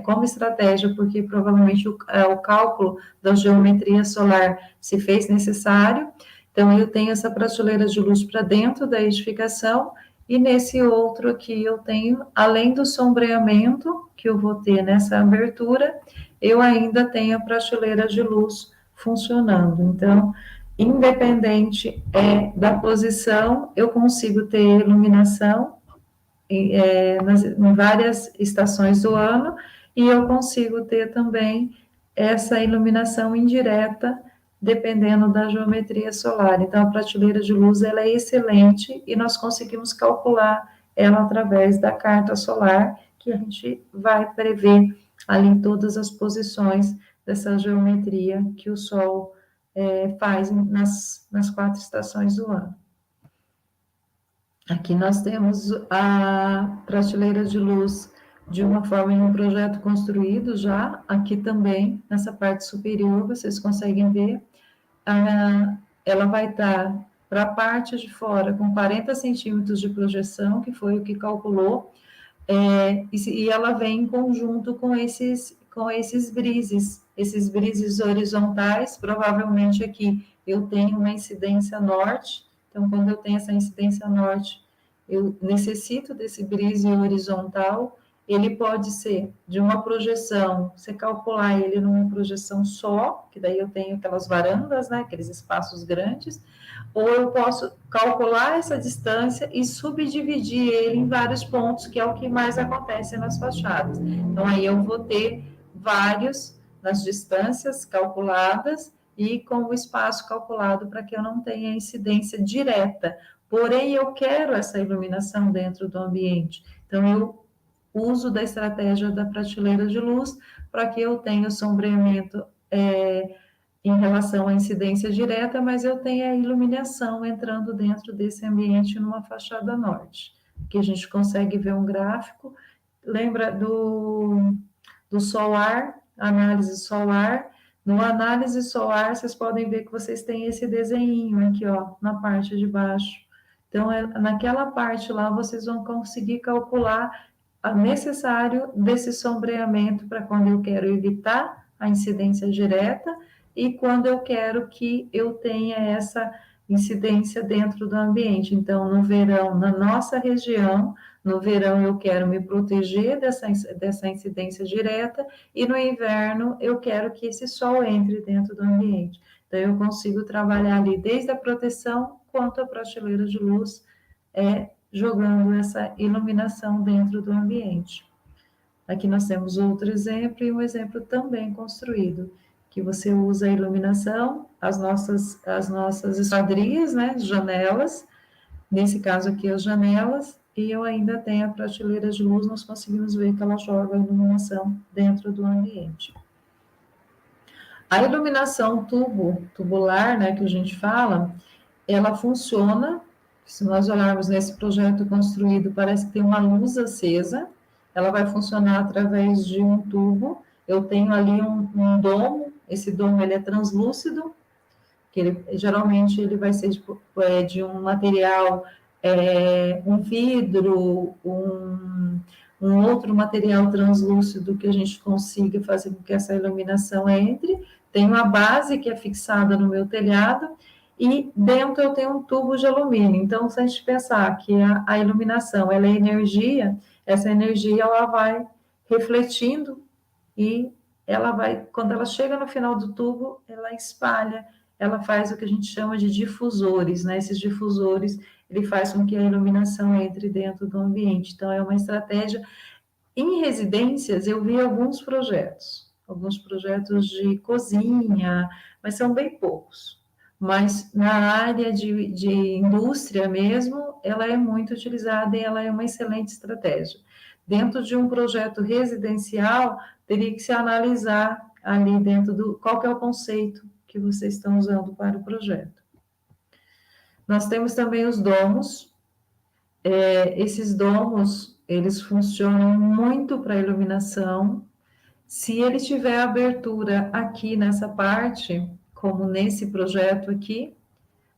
como estratégia, porque provavelmente o cálculo da geometria solar se fez necessário. Então, eu tenho essa prateleira de luz para dentro da edificação, e nesse outro aqui eu tenho, além do sombreamento que eu vou ter nessa abertura, eu ainda tenho a prateleira de luz funcionando. Então, independente da posição, eu consigo ter iluminação em várias estações do ano, e eu consigo ter também essa iluminação indireta, dependendo da geometria solar. Então, a prateleira de luz ela é excelente, e nós conseguimos calcular ela através da carta solar, que a gente vai prever ali todas as posições dessa geometria que o Sol faz nas 4 estações do ano. Aqui nós temos a prateleira de luz de uma forma em um projeto construído já, aqui também, nessa parte superior, vocês conseguem ver, ela vai estar para a parte de fora, com 40 centímetros de projeção, que foi o que calculou, e ela vem em conjunto com esses brises. Esses brises horizontais, provavelmente aqui eu tenho uma incidência norte, então quando eu tenho essa incidência norte, eu necessito desse brise horizontal. Ele pode ser de uma projeção, você calcular ele numa projeção só, que daí eu tenho aquelas varandas, né, aqueles espaços grandes, ou eu posso calcular essa distância e subdividir ele em vários pontos, que é o que mais acontece nas fachadas. Então, aí eu vou ter vários nas distâncias calculadas e com o espaço calculado para que eu não tenha incidência direta. Porém, eu quero essa iluminação dentro do ambiente. Então, eu uso da estratégia da prateleira de luz para que eu tenha o sombreamento em relação à incidência direta, mas eu tenho a iluminação entrando dentro desse ambiente numa fachada norte, que a gente consegue ver um gráfico. Lembra do solar, análise solar? No análise solar, vocês podem ver que vocês têm esse desenho aqui, ó, na parte de baixo. Então, naquela parte lá, vocês vão conseguir calcular o necessário desse sombreamento para quando eu quero evitar a incidência direta e quando eu quero que eu tenha essa incidência dentro do ambiente. Então, no verão, na nossa região, no verão eu quero me proteger dessa incidência direta e no inverno eu quero que esse sol entre dentro do ambiente. Então, eu consigo trabalhar ali desde a proteção quanto a prateleira de luz jogando essa iluminação dentro do ambiente. Aqui nós temos outro exemplo e um exemplo também construído, que você usa a iluminação, as nossas esquadrias, né, janelas, nesse caso aqui as janelas, e eu ainda tenho a prateleira de luz, nós conseguimos ver que ela joga a iluminação dentro do ambiente. A iluminação tubular, né, que a gente fala, ela funciona, se nós olharmos nesse projeto construído, parece que tem uma luz acesa, ela vai funcionar através de um tubo, eu tenho ali um domo, esse domo ele é translúcido, que geralmente ele vai ser de um material, um vidro, um outro material translúcido que a gente consiga fazer com que essa iluminação entre. Tem uma base que é fixada no meu telhado e dentro eu tenho um tubo de alumínio. Então, se a gente pensar que a iluminação ela é energia, essa energia ela vai refletindo e ela vai, quando ela chega no final do tubo, ela espalha, ela faz o que a gente chama de difusores, né? Esses difusores, ele faz com que a iluminação entre dentro do ambiente. Então, é uma estratégia. Em residências, eu vi alguns projetos de cozinha, mas são bem poucos. Mas na área de indústria mesmo, ela é muito utilizada e ela é uma excelente estratégia. Dentro de um projeto residencial, teria que se analisar ali dentro qual que é o conceito que vocês estão usando para o projeto. Nós temos também os domos. Esses domos, eles funcionam muito para iluminação. Se ele tiver abertura aqui nessa parte, como nesse projeto aqui,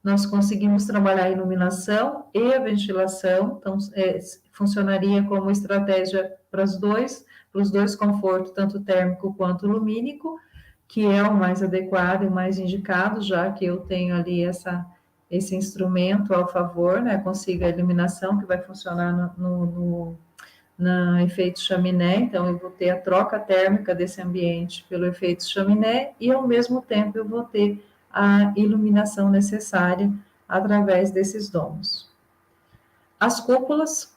nós conseguimos trabalhar a iluminação e a ventilação, então funcionaria como estratégia para os dois confortos, tanto térmico quanto lumínico, que é o mais adequado e o mais indicado, já que eu tenho ali esse instrumento ao favor, né? Consigo a iluminação que vai funcionar no efeito chaminé, então eu vou ter a troca térmica desse ambiente pelo efeito chaminé e ao mesmo tempo eu vou ter a iluminação necessária através desses domos. As cúpulas,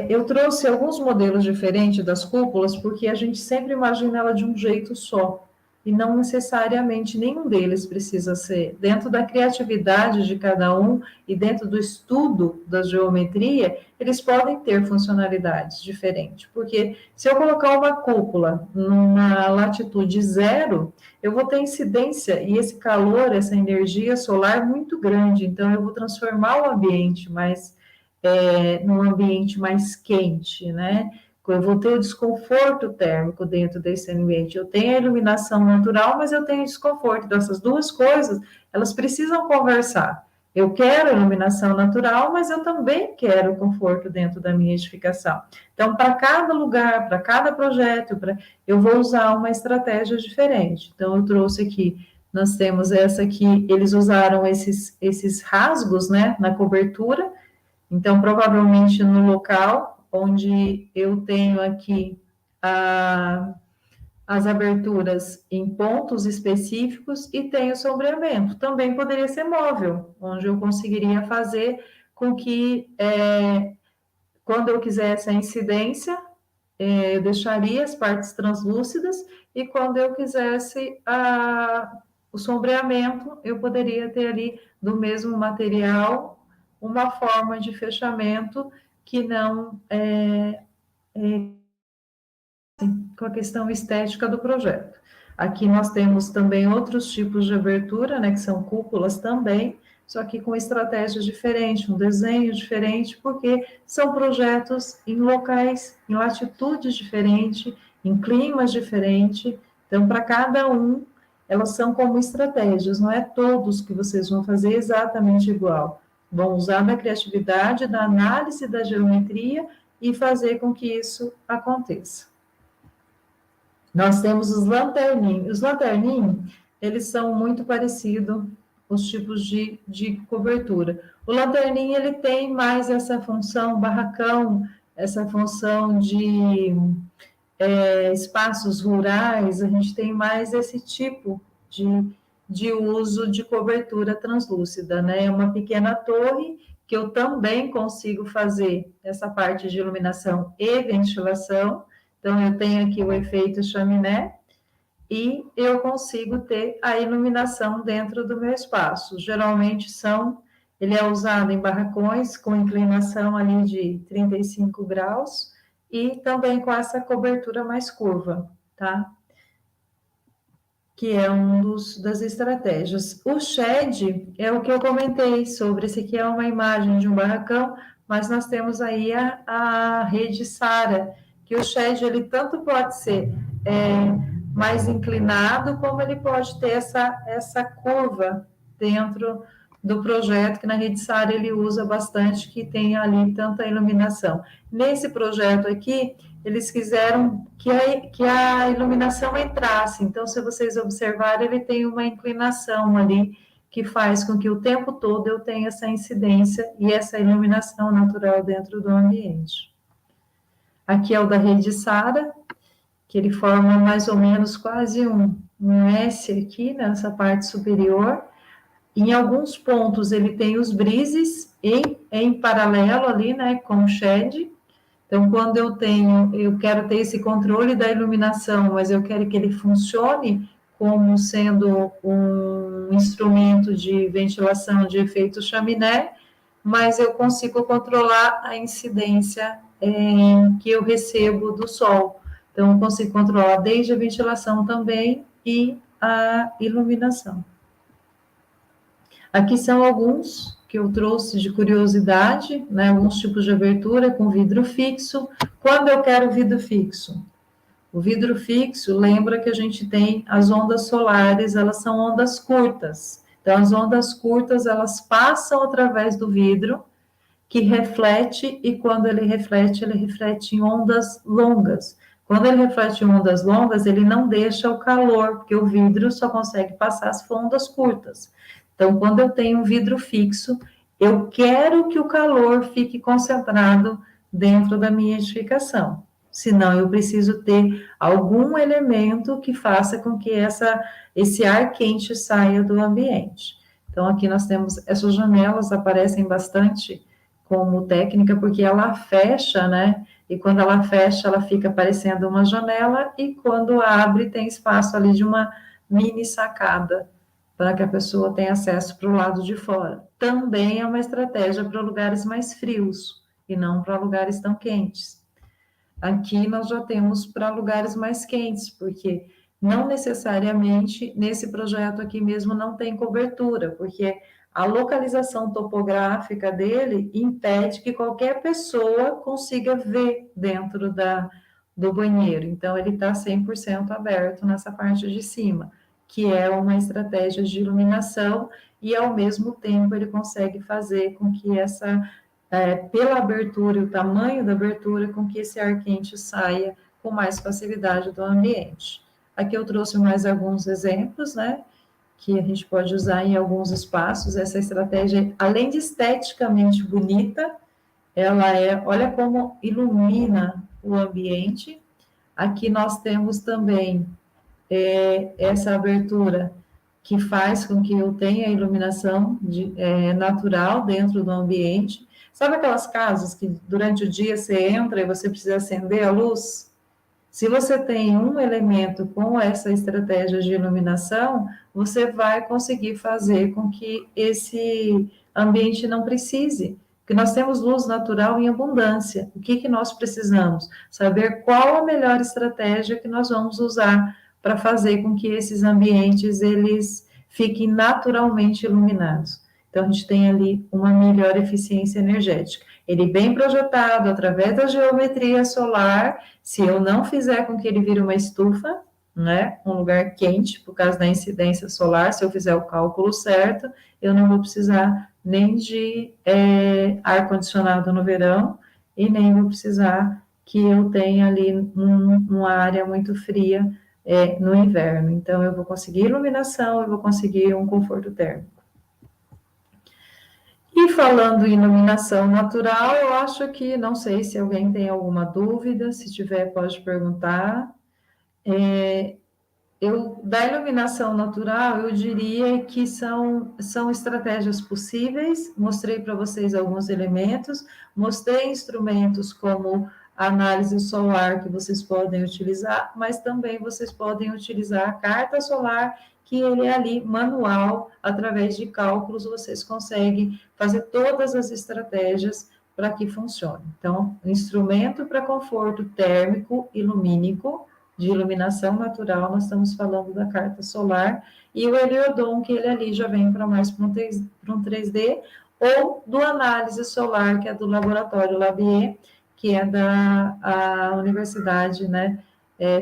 eu trouxe alguns modelos diferentes das cúpulas, porque a gente sempre imagina ela de um jeito só, e não necessariamente nenhum deles precisa ser. Dentro da criatividade de cada um e dentro do estudo da geometria, eles podem ter funcionalidades diferentes, porque se eu colocar uma cúpula numa latitude 0, eu vou ter incidência e esse calor, essa energia solar muito grande, então eu vou transformar o ambiente num ambiente mais quente, né? Eu vou ter o desconforto térmico dentro desse ambiente. Eu tenho a iluminação natural, mas eu tenho o desconforto. Então, essas duas coisas, elas precisam conversar. Eu quero iluminação natural, mas eu também quero conforto dentro da minha edificação. Então, para cada lugar, para cada projeto, eu vou usar uma estratégia diferente. Então, eu trouxe aqui, nós temos essa aqui, eles usaram esses rasgos, né, na cobertura. Então, provavelmente no local onde eu tenho aqui as aberturas em pontos específicos e tem o sombreamento. Também poderia ser móvel, onde eu conseguiria fazer com que, quando eu quisesse a incidência, eu deixaria as partes translúcidas e quando eu quisesse o sombreamento, eu poderia ter ali do mesmo material uma forma de fechamento que não com a questão estética do projeto. Aqui nós temos também outros tipos de abertura, né, que são cúpulas também, só que com estratégia diferente, um desenho diferente, porque são projetos em locais, em latitudes diferentes, em climas diferentes. Então, para cada um, elas são como estratégias, não é todos que vocês vão fazer exatamente igual. Vão usar da criatividade, da análise da geometria e fazer com que isso aconteça. Nós temos os lanterninhos. Os lanterninhos, eles são muito parecidos, os tipos de cobertura. O lanterninho, ele tem mais essa função barracão, essa função de espaços rurais, a gente tem mais esse tipo de uso de cobertura translúcida, né? É uma pequena torre que eu também consigo fazer essa parte de iluminação e ventilação. Então, eu tenho aqui o efeito chaminé e eu consigo ter a iluminação dentro do meu espaço. Geralmente ele é usado em barracões com inclinação ali de 35 graus e também com essa cobertura mais curva, tá? Que é das estratégias. O shed é o que eu comentei sobre, esse aqui é uma imagem de um barracão, mas nós temos aí a rede Sara, que o shed, ele tanto pode ser mais inclinado, como ele pode ter essa curva dentro do projeto, que na rede Sara ele usa bastante, que tem ali tanta iluminação. Nesse projeto aqui, eles quiseram que a iluminação entrasse. Então, se vocês observarem, ele tem uma inclinação ali que faz com que o tempo todo eu tenha essa incidência e essa iluminação natural dentro do ambiente. Aqui é o da rede Sara, que ele forma mais ou menos quase um S aqui nessa parte superior. Em alguns pontos ele tem os brises em paralelo ali, né, com o shed. Então, quando eu quero ter esse controle da iluminação, mas eu quero que ele funcione como sendo um instrumento de ventilação de efeito chaminé, mas eu consigo controlar a incidência que eu recebo do sol. Então, eu consigo controlar desde a ventilação também e a iluminação. Aqui são alguns que eu trouxe de curiosidade, né? Alguns tipos de abertura com vidro fixo. Quando eu quero vidro fixo? O vidro fixo, lembra que a gente tem as ondas solares, elas são ondas curtas. Então, as ondas curtas, elas passam através do vidro, que reflete, e quando ele reflete em ondas longas. Quando ele reflete em ondas longas, ele não deixa o calor, porque o vidro só consegue passar se for ondas curtas. Então, quando eu tenho um vidro fixo, eu quero que o calor fique concentrado dentro da minha edificação. Senão, eu preciso ter algum elemento que faça com que esse ar quente saia do ambiente. Então, aqui nós temos essas janelas, aparecem bastante como técnica, porque ela fecha, né? E quando ela fecha, ela fica parecendo uma janela, e quando abre, tem espaço ali de uma mini sacada, para que a pessoa tenha acesso para o lado de fora. Também é uma estratégia para lugares mais frios, e não para lugares tão quentes. Aqui nós já temos para lugares mais quentes, porque não necessariamente nesse projeto aqui mesmo não tem cobertura, porque a localização topográfica dele impede que qualquer pessoa consiga ver dentro do banheiro. Então, ele está 100% aberto nessa parte de cima, que é uma estratégia de iluminação, e ao mesmo tempo ele consegue fazer com que pela abertura e o tamanho da abertura, com que esse ar quente saia com mais facilidade do ambiente. Aqui eu trouxe mais alguns exemplos, né, que a gente pode usar em alguns espaços. Essa estratégia, além de esteticamente bonita, olha como ilumina o ambiente. Aqui nós temos também essa abertura que faz com que eu tenha iluminação natural dentro do ambiente. Sabe aquelas casas que durante o dia você entra e você precisa acender a luz? Se você tem um elemento com essa estratégia de iluminação, você vai conseguir fazer com que esse ambiente não precise, porque nós temos luz natural em abundância. O que nós precisamos? Saber qual a melhor estratégia que nós vamos usar para fazer com que esses ambientes eles fiquem naturalmente iluminados. Então, a gente tem ali uma melhor eficiência energética. Ele bem projetado, através da geometria solar, se eu não fizer com que ele vire uma estufa, né, um lugar quente, por causa da incidência solar, se eu fizer o cálculo certo, eu não vou precisar nem de ar-condicionado no verão, e nem vou precisar que eu tenha ali uma área muito fria no inverno. Então, eu vou conseguir iluminação, eu vou conseguir um conforto térmico. E falando em iluminação natural, eu acho que, não sei se alguém tem alguma dúvida, se tiver, pode perguntar. Da iluminação natural, eu diria que são estratégias possíveis. Mostrei para vocês alguns elementos, mostrei instrumentos como a análise solar que vocês podem utilizar, mas também vocês podem utilizar a carta solar, que ele é ali manual, através de cálculos, vocês conseguem fazer todas as estratégias para que funcione. Então, instrumento para conforto térmico e lumínico, de iluminação natural, nós estamos falando da carta solar, e o Heliodon, que ele ali já vem para mais para um 3D, ou do análise solar, que é do laboratório Labier, que é da Universidade, né,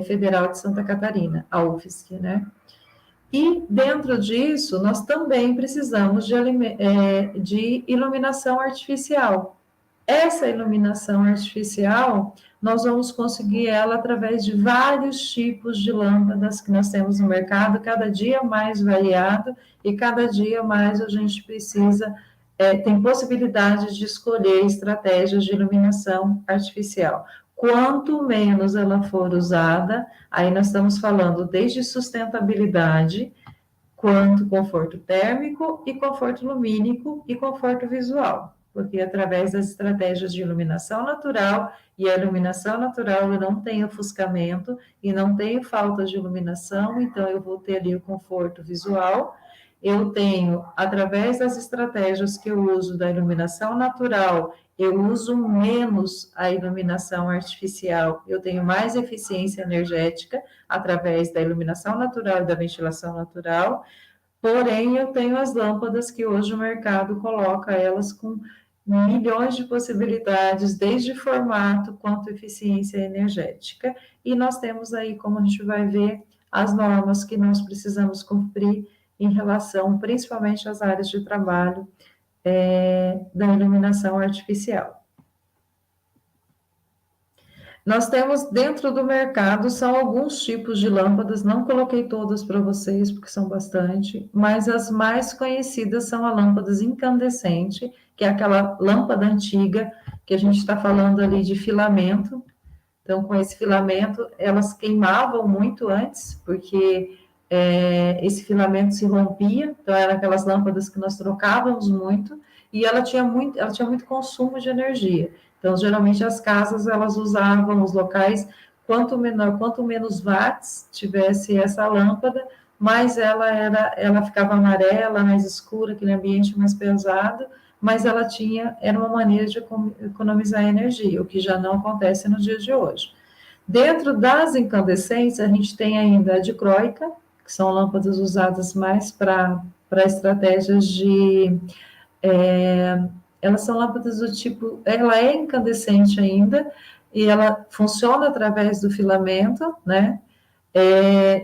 Federal de Santa Catarina, a UFSC, né? E dentro disso, nós também precisamos de iluminação artificial. Essa iluminação artificial, nós vamos conseguir ela através de vários tipos de lâmpadas que nós temos no mercado, cada dia mais variado, e cada dia mais a gente precisa, tem possibilidade de escolher estratégias de iluminação artificial. Quanto menos ela for usada, aí nós estamos falando desde sustentabilidade, quanto conforto térmico e conforto lumínico e conforto visual, porque através das estratégias de iluminação natural, e a iluminação natural eu não tenho ofuscamento e não tenho falta de iluminação, então eu vou ter ali o conforto visual. Eu tenho, através das estratégias que eu uso da iluminação natural, eu uso menos a iluminação artificial, eu tenho mais eficiência energética através da iluminação natural e da ventilação natural, porém eu tenho as lâmpadas que hoje o mercado coloca elas com milhões de possibilidades, desde formato quanto eficiência energética, e nós temos aí, como a gente vai ver, as normas que nós precisamos cumprir em relação, principalmente às áreas de trabalho, da iluminação artificial. Nós temos dentro do mercado, são alguns tipos de lâmpadas, não coloquei todas para vocês, porque são bastante, mas as mais conhecidas são a lâmpada incandescente, que é aquela lâmpada antiga, que a gente está falando ali de filamento. Então, com esse filamento, elas queimavam muito antes, porque esse filamento se rompia, então eram aquelas lâmpadas que nós trocávamos muito, e ela tinha muito consumo de energia. Então, geralmente as casas, elas usavam os locais, quanto menos watts tivesse essa lâmpada, mais ela ficava amarela, mais escura, aquele ambiente mais pesado, mas era uma maneira de economizar energia, o que já não acontece no dia de hoje. Dentro das incandescentes, a gente tem ainda a dicróica, que são lâmpadas usadas mais para estratégias de... elas são lâmpadas do tipo... Ela é incandescente ainda, e ela funciona através do filamento, né?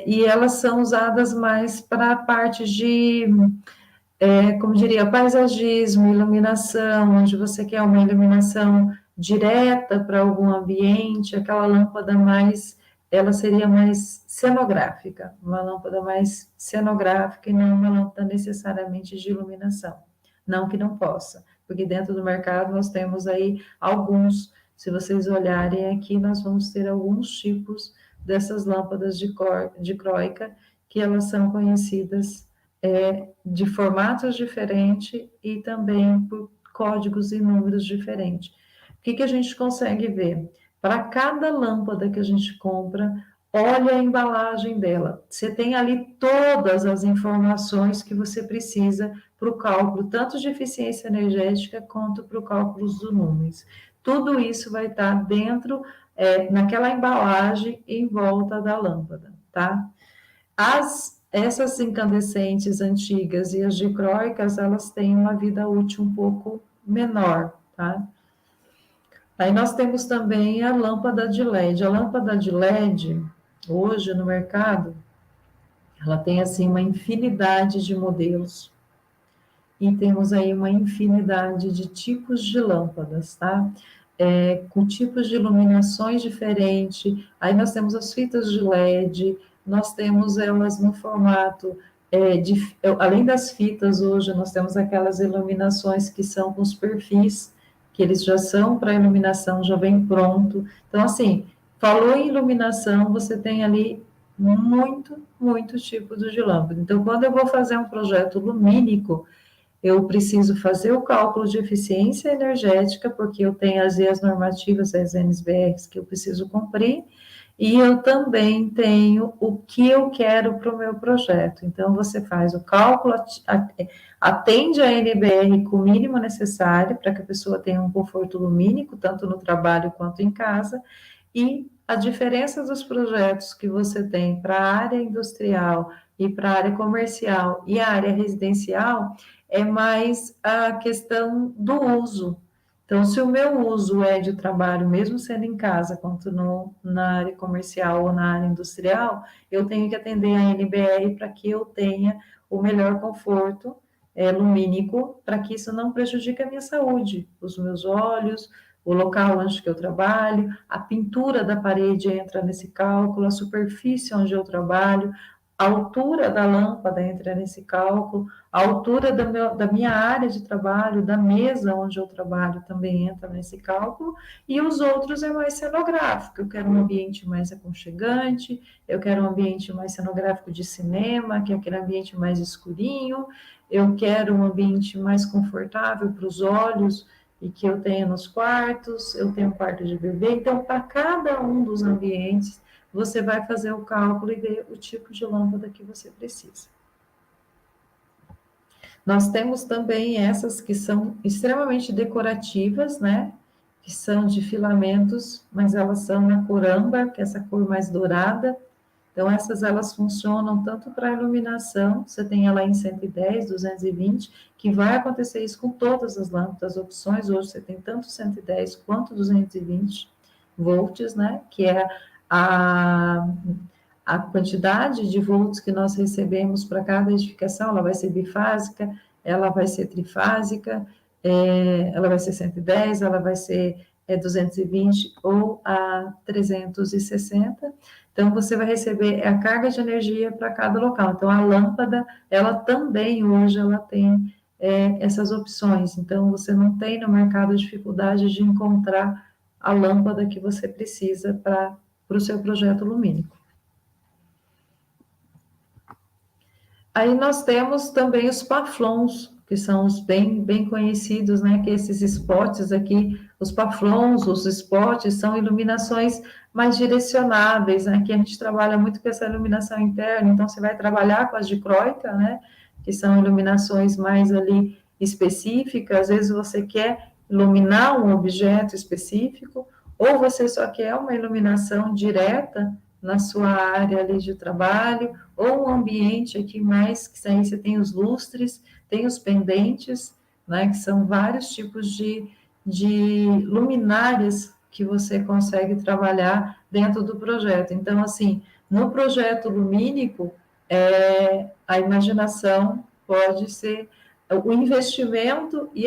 E elas são usadas mais para a parte de, como diria, paisagismo, iluminação, onde você quer uma iluminação direta para algum ambiente, aquela lâmpada mais, ela seria mais cenográfica, uma lâmpada mais cenográfica e não uma lâmpada necessariamente de iluminação. Não que não possa, porque dentro do mercado nós temos aí alguns, se vocês olharem aqui, nós vamos ter alguns tipos dessas lâmpadas de croica, que elas são conhecidas de formatos diferentes e também por códigos e números diferentes. O que a gente consegue ver? Para cada lâmpada que a gente compra, olha a embalagem dela. Você tem ali todas as informações que você precisa para o cálculo, tanto de eficiência energética quanto para o cálculo dos números. Tudo isso vai estar dentro, naquela embalagem em volta da lâmpada, tá? Essas incandescentes antigas e as dicróicas, elas têm uma vida útil um pouco menor, tá? Aí nós temos também a lâmpada de LED. A lâmpada de LED, hoje no mercado, ela tem assim uma infinidade de modelos e temos aí uma infinidade de tipos de lâmpadas, tá? Com tipos de iluminações diferentes. Aí nós temos as fitas de LED, nós temos elas no formato além das fitas, hoje nós temos aquelas iluminações que são com os perfis, que eles já são para iluminação, já vem pronto. Então, assim, falou em iluminação, você tem ali muito tipo de lâmpada. Então, quando eu vou fazer um projeto lumínico, eu preciso fazer o cálculo de eficiência energética, porque eu tenho as normativas, as NSBRs, que eu preciso cumprir, e eu também tenho o que eu quero para o meu projeto. Então, você faz o cálculo, atende a NBR com o mínimo necessário, para que a pessoa tenha um conforto lumínico, tanto no trabalho quanto em casa, e a diferença dos projetos que você tem para a área industrial e para a área comercial e a área residencial é mais a questão do uso. Então, se o meu uso é de trabalho, mesmo sendo em casa, quanto na área comercial ou na área industrial, eu tenho que atender a NBR para que eu tenha o melhor conforto lumínico, para que isso não prejudique a minha saúde, os meus olhos, o local onde que eu trabalho, a pintura da parede entra nesse cálculo, a superfície onde eu trabalho, a altura da lâmpada entra nesse cálculo, a altura da minha área de trabalho, da mesa onde eu trabalho também entra nesse cálculo, e os outros é mais cenográfico. Eu quero um ambiente mais aconchegante, eu quero um ambiente mais cenográfico de cinema, que é aquele ambiente mais escurinho, eu quero um ambiente mais confortável para os olhos, e que eu tenha nos quartos, eu tenho um quarto de bebê. Então, para cada um dos ambientes, você vai fazer o cálculo e ver o tipo de lâmpada que você precisa. Nós temos também essas que são extremamente decorativas, né? Que são de filamentos, mas elas são na cor âmbar, que é essa cor mais dourada. Então, elas funcionam tanto para iluminação, você tem ela em 110, 220, que vai acontecer isso com todas as lâmpadas, as opções. Hoje você tem tanto 110 quanto 220 volts, né? Que é a quantidade de volts que nós recebemos para cada edificação. Ela vai ser bifásica, ela vai ser trifásica, ela vai ser 110, ela vai ser 220 ou a 360. Então, você vai receber a carga de energia para cada local. Então, a lâmpada, ela também, hoje, ela tem essas opções. Então, você não tem no mercado dificuldade de encontrar a lâmpada que você precisa para o seu projeto lumínico. Aí nós temos também os paflons, que são os bem conhecidos, né? Que esses spots aqui, os paflons, os spots, são iluminações mais direcionáveis, né? Que a gente trabalha muito com essa iluminação interna, então você vai trabalhar com as dicróica, né? Que são iluminações mais ali específicas, às vezes você quer iluminar um objeto específico, ou você só quer uma iluminação direta na sua área ali de trabalho, ou um ambiente aqui mais, que aí você tem os lustres, tem os pendentes, né, que são vários tipos de luminárias que você consegue trabalhar dentro do projeto. Então, assim, No projeto lumínico, a imaginação pode ser o investimento e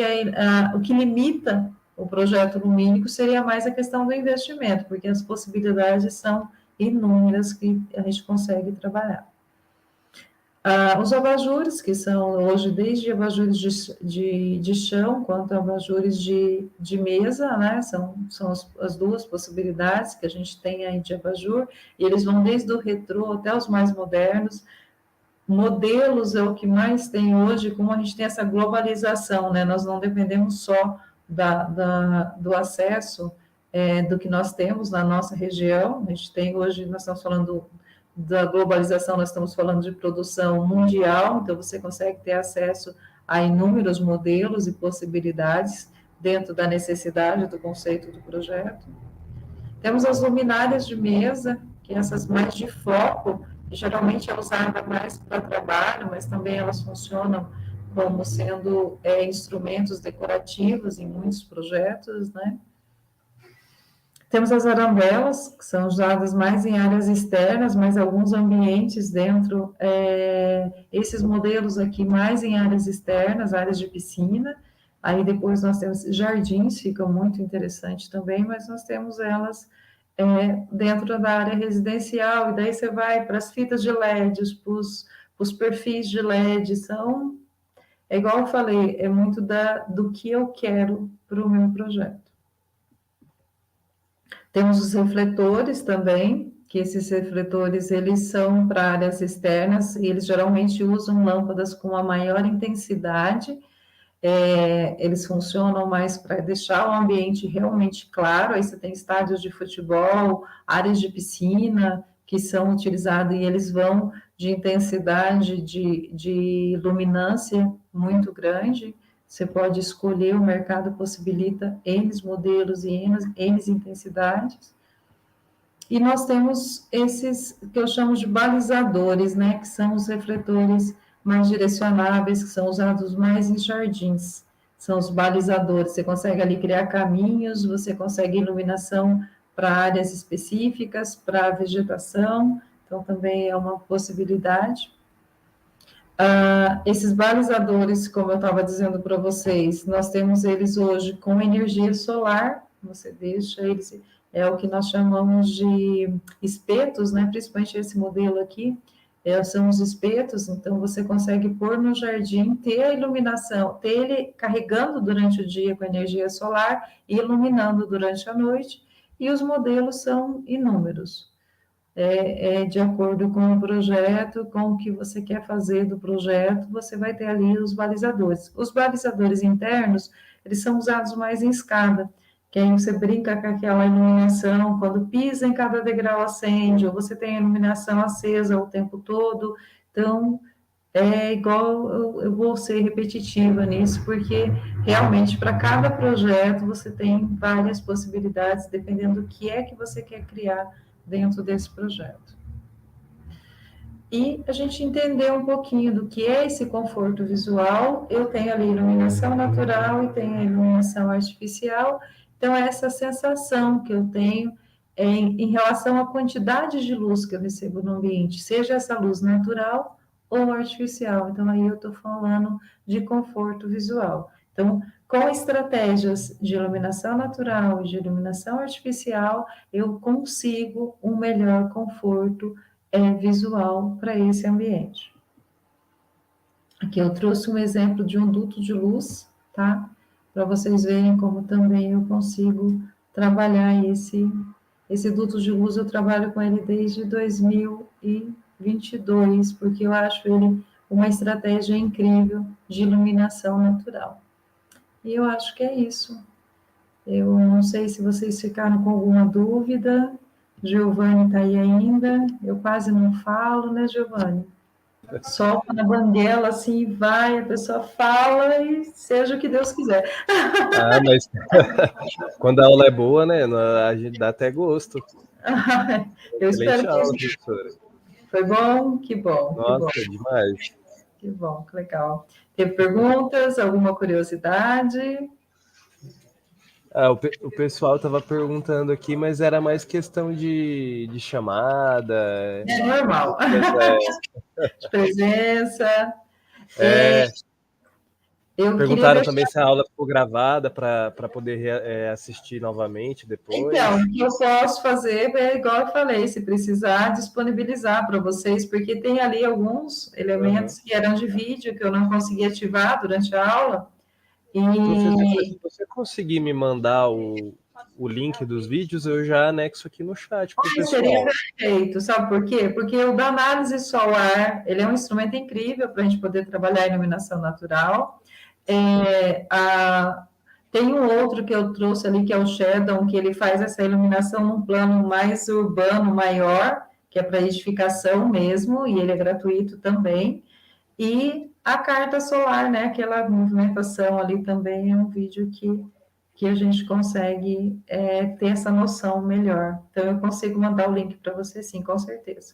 o que limita o projeto lumínico seria mais a questão do investimento, porque as possibilidades são inúmeras que a gente consegue trabalhar. Os abajures, que são hoje desde abajures de chão quanto abajures de mesa, né? São as duas possibilidades que a gente tem aí de abajur, e eles vão desde o retrô até os mais modernos. Modelos é o que mais tem hoje, como a gente tem essa globalização, né? Nós não dependemos só do acesso do que nós temos na nossa região. A gente tem hoje, nós estamos falando da globalização, nós estamos falando de produção mundial, então você consegue ter acesso a inúmeros modelos e possibilidades dentro da necessidade do conceito do projeto. Temos as luminárias de mesa, que essas mais de foco, que geralmente é usada mais para trabalho, mas também elas funcionam como sendo instrumentos decorativos em muitos projetos, né? Temos as arambelas, que são usadas mais em áreas externas, mas alguns ambientes dentro, esses modelos aqui mais em áreas externas, áreas de piscina. Aí depois nós temos jardins, fica muito interessante também, mas nós temos elas dentro da área residencial, e daí você vai para as fitas de LED, para os perfis de LED, igual eu falei, é muito do que eu quero para o meu projeto. Temos os refletores também, que esses refletores, eles são para áreas externas, e eles geralmente usam lâmpadas com a maior intensidade, eles funcionam mais para deixar o ambiente realmente claro. Aí você tem estádios de futebol, áreas de piscina, que são utilizados, e eles vão de intensidade de luminância muito grande. Você pode escolher, o mercado possibilita N modelos e N intensidades. E nós temos esses que eu chamo de balizadores, né, que são os refletores mais direcionáveis, que são usados mais em jardins. São os balizadores. Você consegue ali criar caminhos, você consegue iluminação para áreas específicas, para vegetação, então também é uma possibilidade. Esses balizadores, como eu estava dizendo para vocês, nós temos eles hoje com energia solar, você deixa eles, é o que nós chamamos de espetos, né? Principalmente esse modelo aqui, são os espetos, então você consegue pôr no jardim, ter a iluminação, ter ele carregando durante o dia com energia solar e iluminando durante a noite, e os modelos são inúmeros. De acordo com o projeto, com o que você quer fazer do projeto, você vai ter ali os balizadores. Os balizadores internos, eles são usados mais em escada, que aí você brinca com aquela iluminação, quando pisa em cada degrau acende, ou você tem a iluminação acesa o tempo todo. Então, é igual, eu vou ser repetitiva nisso, porque realmente para cada projeto você tem várias possibilidades, dependendo do que é que você quer criar dentro desse projeto. E a gente entender um pouquinho do que é esse conforto visual. Eu tenho ali iluminação natural e tenho a iluminação artificial, então é essa sensação que eu tenho em relação à quantidade de luz que eu recebo no ambiente, seja essa luz natural ou artificial. Então aí eu estou falando de conforto visual. Então, com estratégias de iluminação natural e de iluminação artificial, eu consigo um melhor conforto visual para esse ambiente. Aqui eu trouxe um exemplo de um duto de luz, tá? Para vocês verem como também eu consigo trabalhar esse duto de luz. Eu trabalho com ele desde 2022, porque eu acho ele uma estratégia incrível de iluminação natural. E eu acho que é isso. Eu não sei se vocês ficaram com alguma dúvida. Giovanni está aí ainda. Eu quase não falo, né, Giovanni? Solta na banguela, assim, vai, a pessoa fala e seja o que Deus quiser. Mas quando a aula é boa, né, a gente dá até gosto. Eu espero aula, que... professora. Foi bom? Que bom. Nossa, que bom. Demais. Que bom, que legal. Teve perguntas? Alguma curiosidade? O pessoal estava perguntando aqui, mas era mais questão de chamada. É normal. De presença. É, Eu queria perguntaram deixar. também se a aula ficou gravada para poder assistir novamente depois. Então, o que eu posso fazer é igual eu falei, se precisar, disponibilizar para vocês, porque tem ali alguns Uhum. elementos que eram de vídeo que eu não consegui ativar durante a aula. Professor, E se você conseguir me mandar o link dos vídeos, eu já anexo aqui no chat para o seria pessoal. perfeito, sabe por quê? Porque o da análise solar, ele é um instrumento incrível para a gente poder trabalhar a iluminação natural. Tem um outro que eu trouxe ali, que é o Shadow, que ele faz essa iluminação num plano mais urbano, maior, que é para edificação mesmo, e ele é gratuito também. E a carta solar, né? Aquela movimentação ali também é um vídeo que a gente consegue ter essa noção melhor. Então, eu consigo mandar o link para você, sim, com certeza.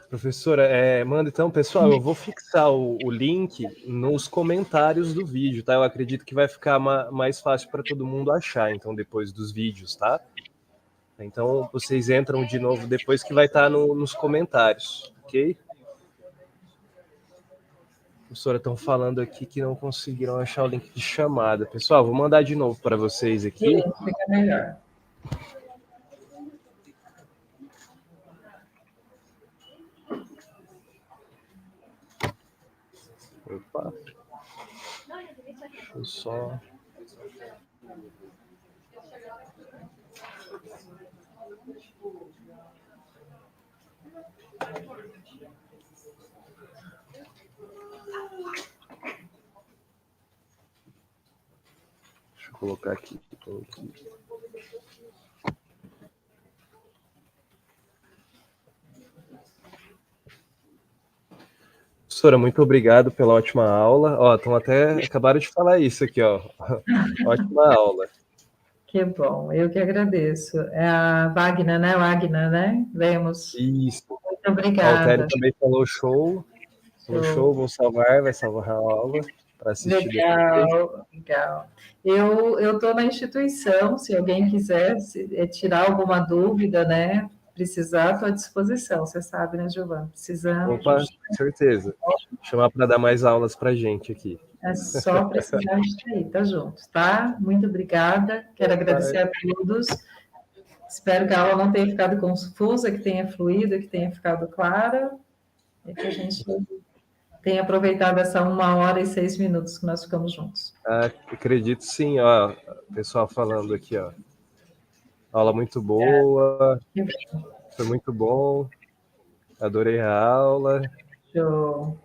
Professora, manda então, pessoal, eu vou fixar o link nos comentários do vídeo, tá? Eu acredito que vai ficar mais fácil para todo mundo achar, então, depois dos vídeos, tá? Então, vocês entram de novo depois que vai estar nos comentários, ok? Professora, estão falando aqui que não conseguiram achar o link de chamada. Pessoal, vou mandar de novo para vocês aqui. Sim, fica melhor. Opa. Deixa eu só... Deixa eu colocar aqui. Professora, muito obrigado pela ótima aula. Ó, acabaram de falar isso aqui, ó. Ótima aula. Que bom, eu que agradeço. É a Wagner, né? Wagner, né? Lemos. Isso. Muito obrigada. O Altério também falou show. Falou show, vou salvar, vai salvar a aula para assistir legal, depois. Legal. Eu estou na instituição, se alguém quiser tirar alguma dúvida, né? Precisar, estou à disposição, você sabe, né, Giovana? Precisando. Opa, com certeza. Chamar para dar mais aulas para gente aqui. É só precisar de aí, tá junto, tá? Muito obrigada. Quero agradecer a todos. Espero que a aula não tenha ficado confusa, que tenha fluído, que tenha ficado clara, e que a gente tenha aproveitado essa 1h e 6 minutos que nós ficamos juntos. Acredito sim, ó. O pessoal falando aqui, ó. Aula muito boa. Foi muito bom. Adorei a aula. Show.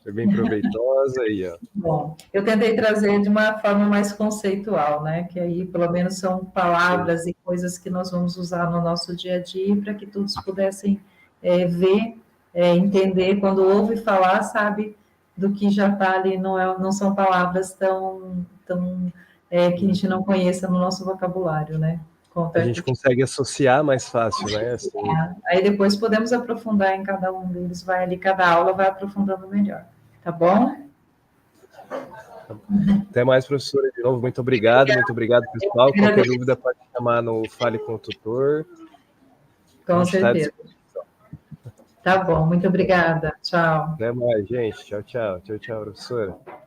Foi bem proveitosa aí, ó. Bom, eu tentei trazer de uma forma mais conceitual, né? Que aí, pelo menos, são palavras e coisas que nós vamos usar no nosso dia a dia para que todos pudessem ver, entender. Quando ouve falar, sabe do que já está ali, não são palavras tão que a gente não conheça no nosso vocabulário, né? A gente consegue associar mais fácil, né? Assim. Aí depois podemos aprofundar em cada um deles, cada aula vai aprofundando melhor, tá bom? Até mais, professora, de novo, muito obrigado, pessoal. Qualquer dúvida pode chamar no Fale com o Tutor. Com certeza. Tá bom, muito obrigada. Tchau. Até mais, gente. Tchau, tchau. Tchau, tchau, professora.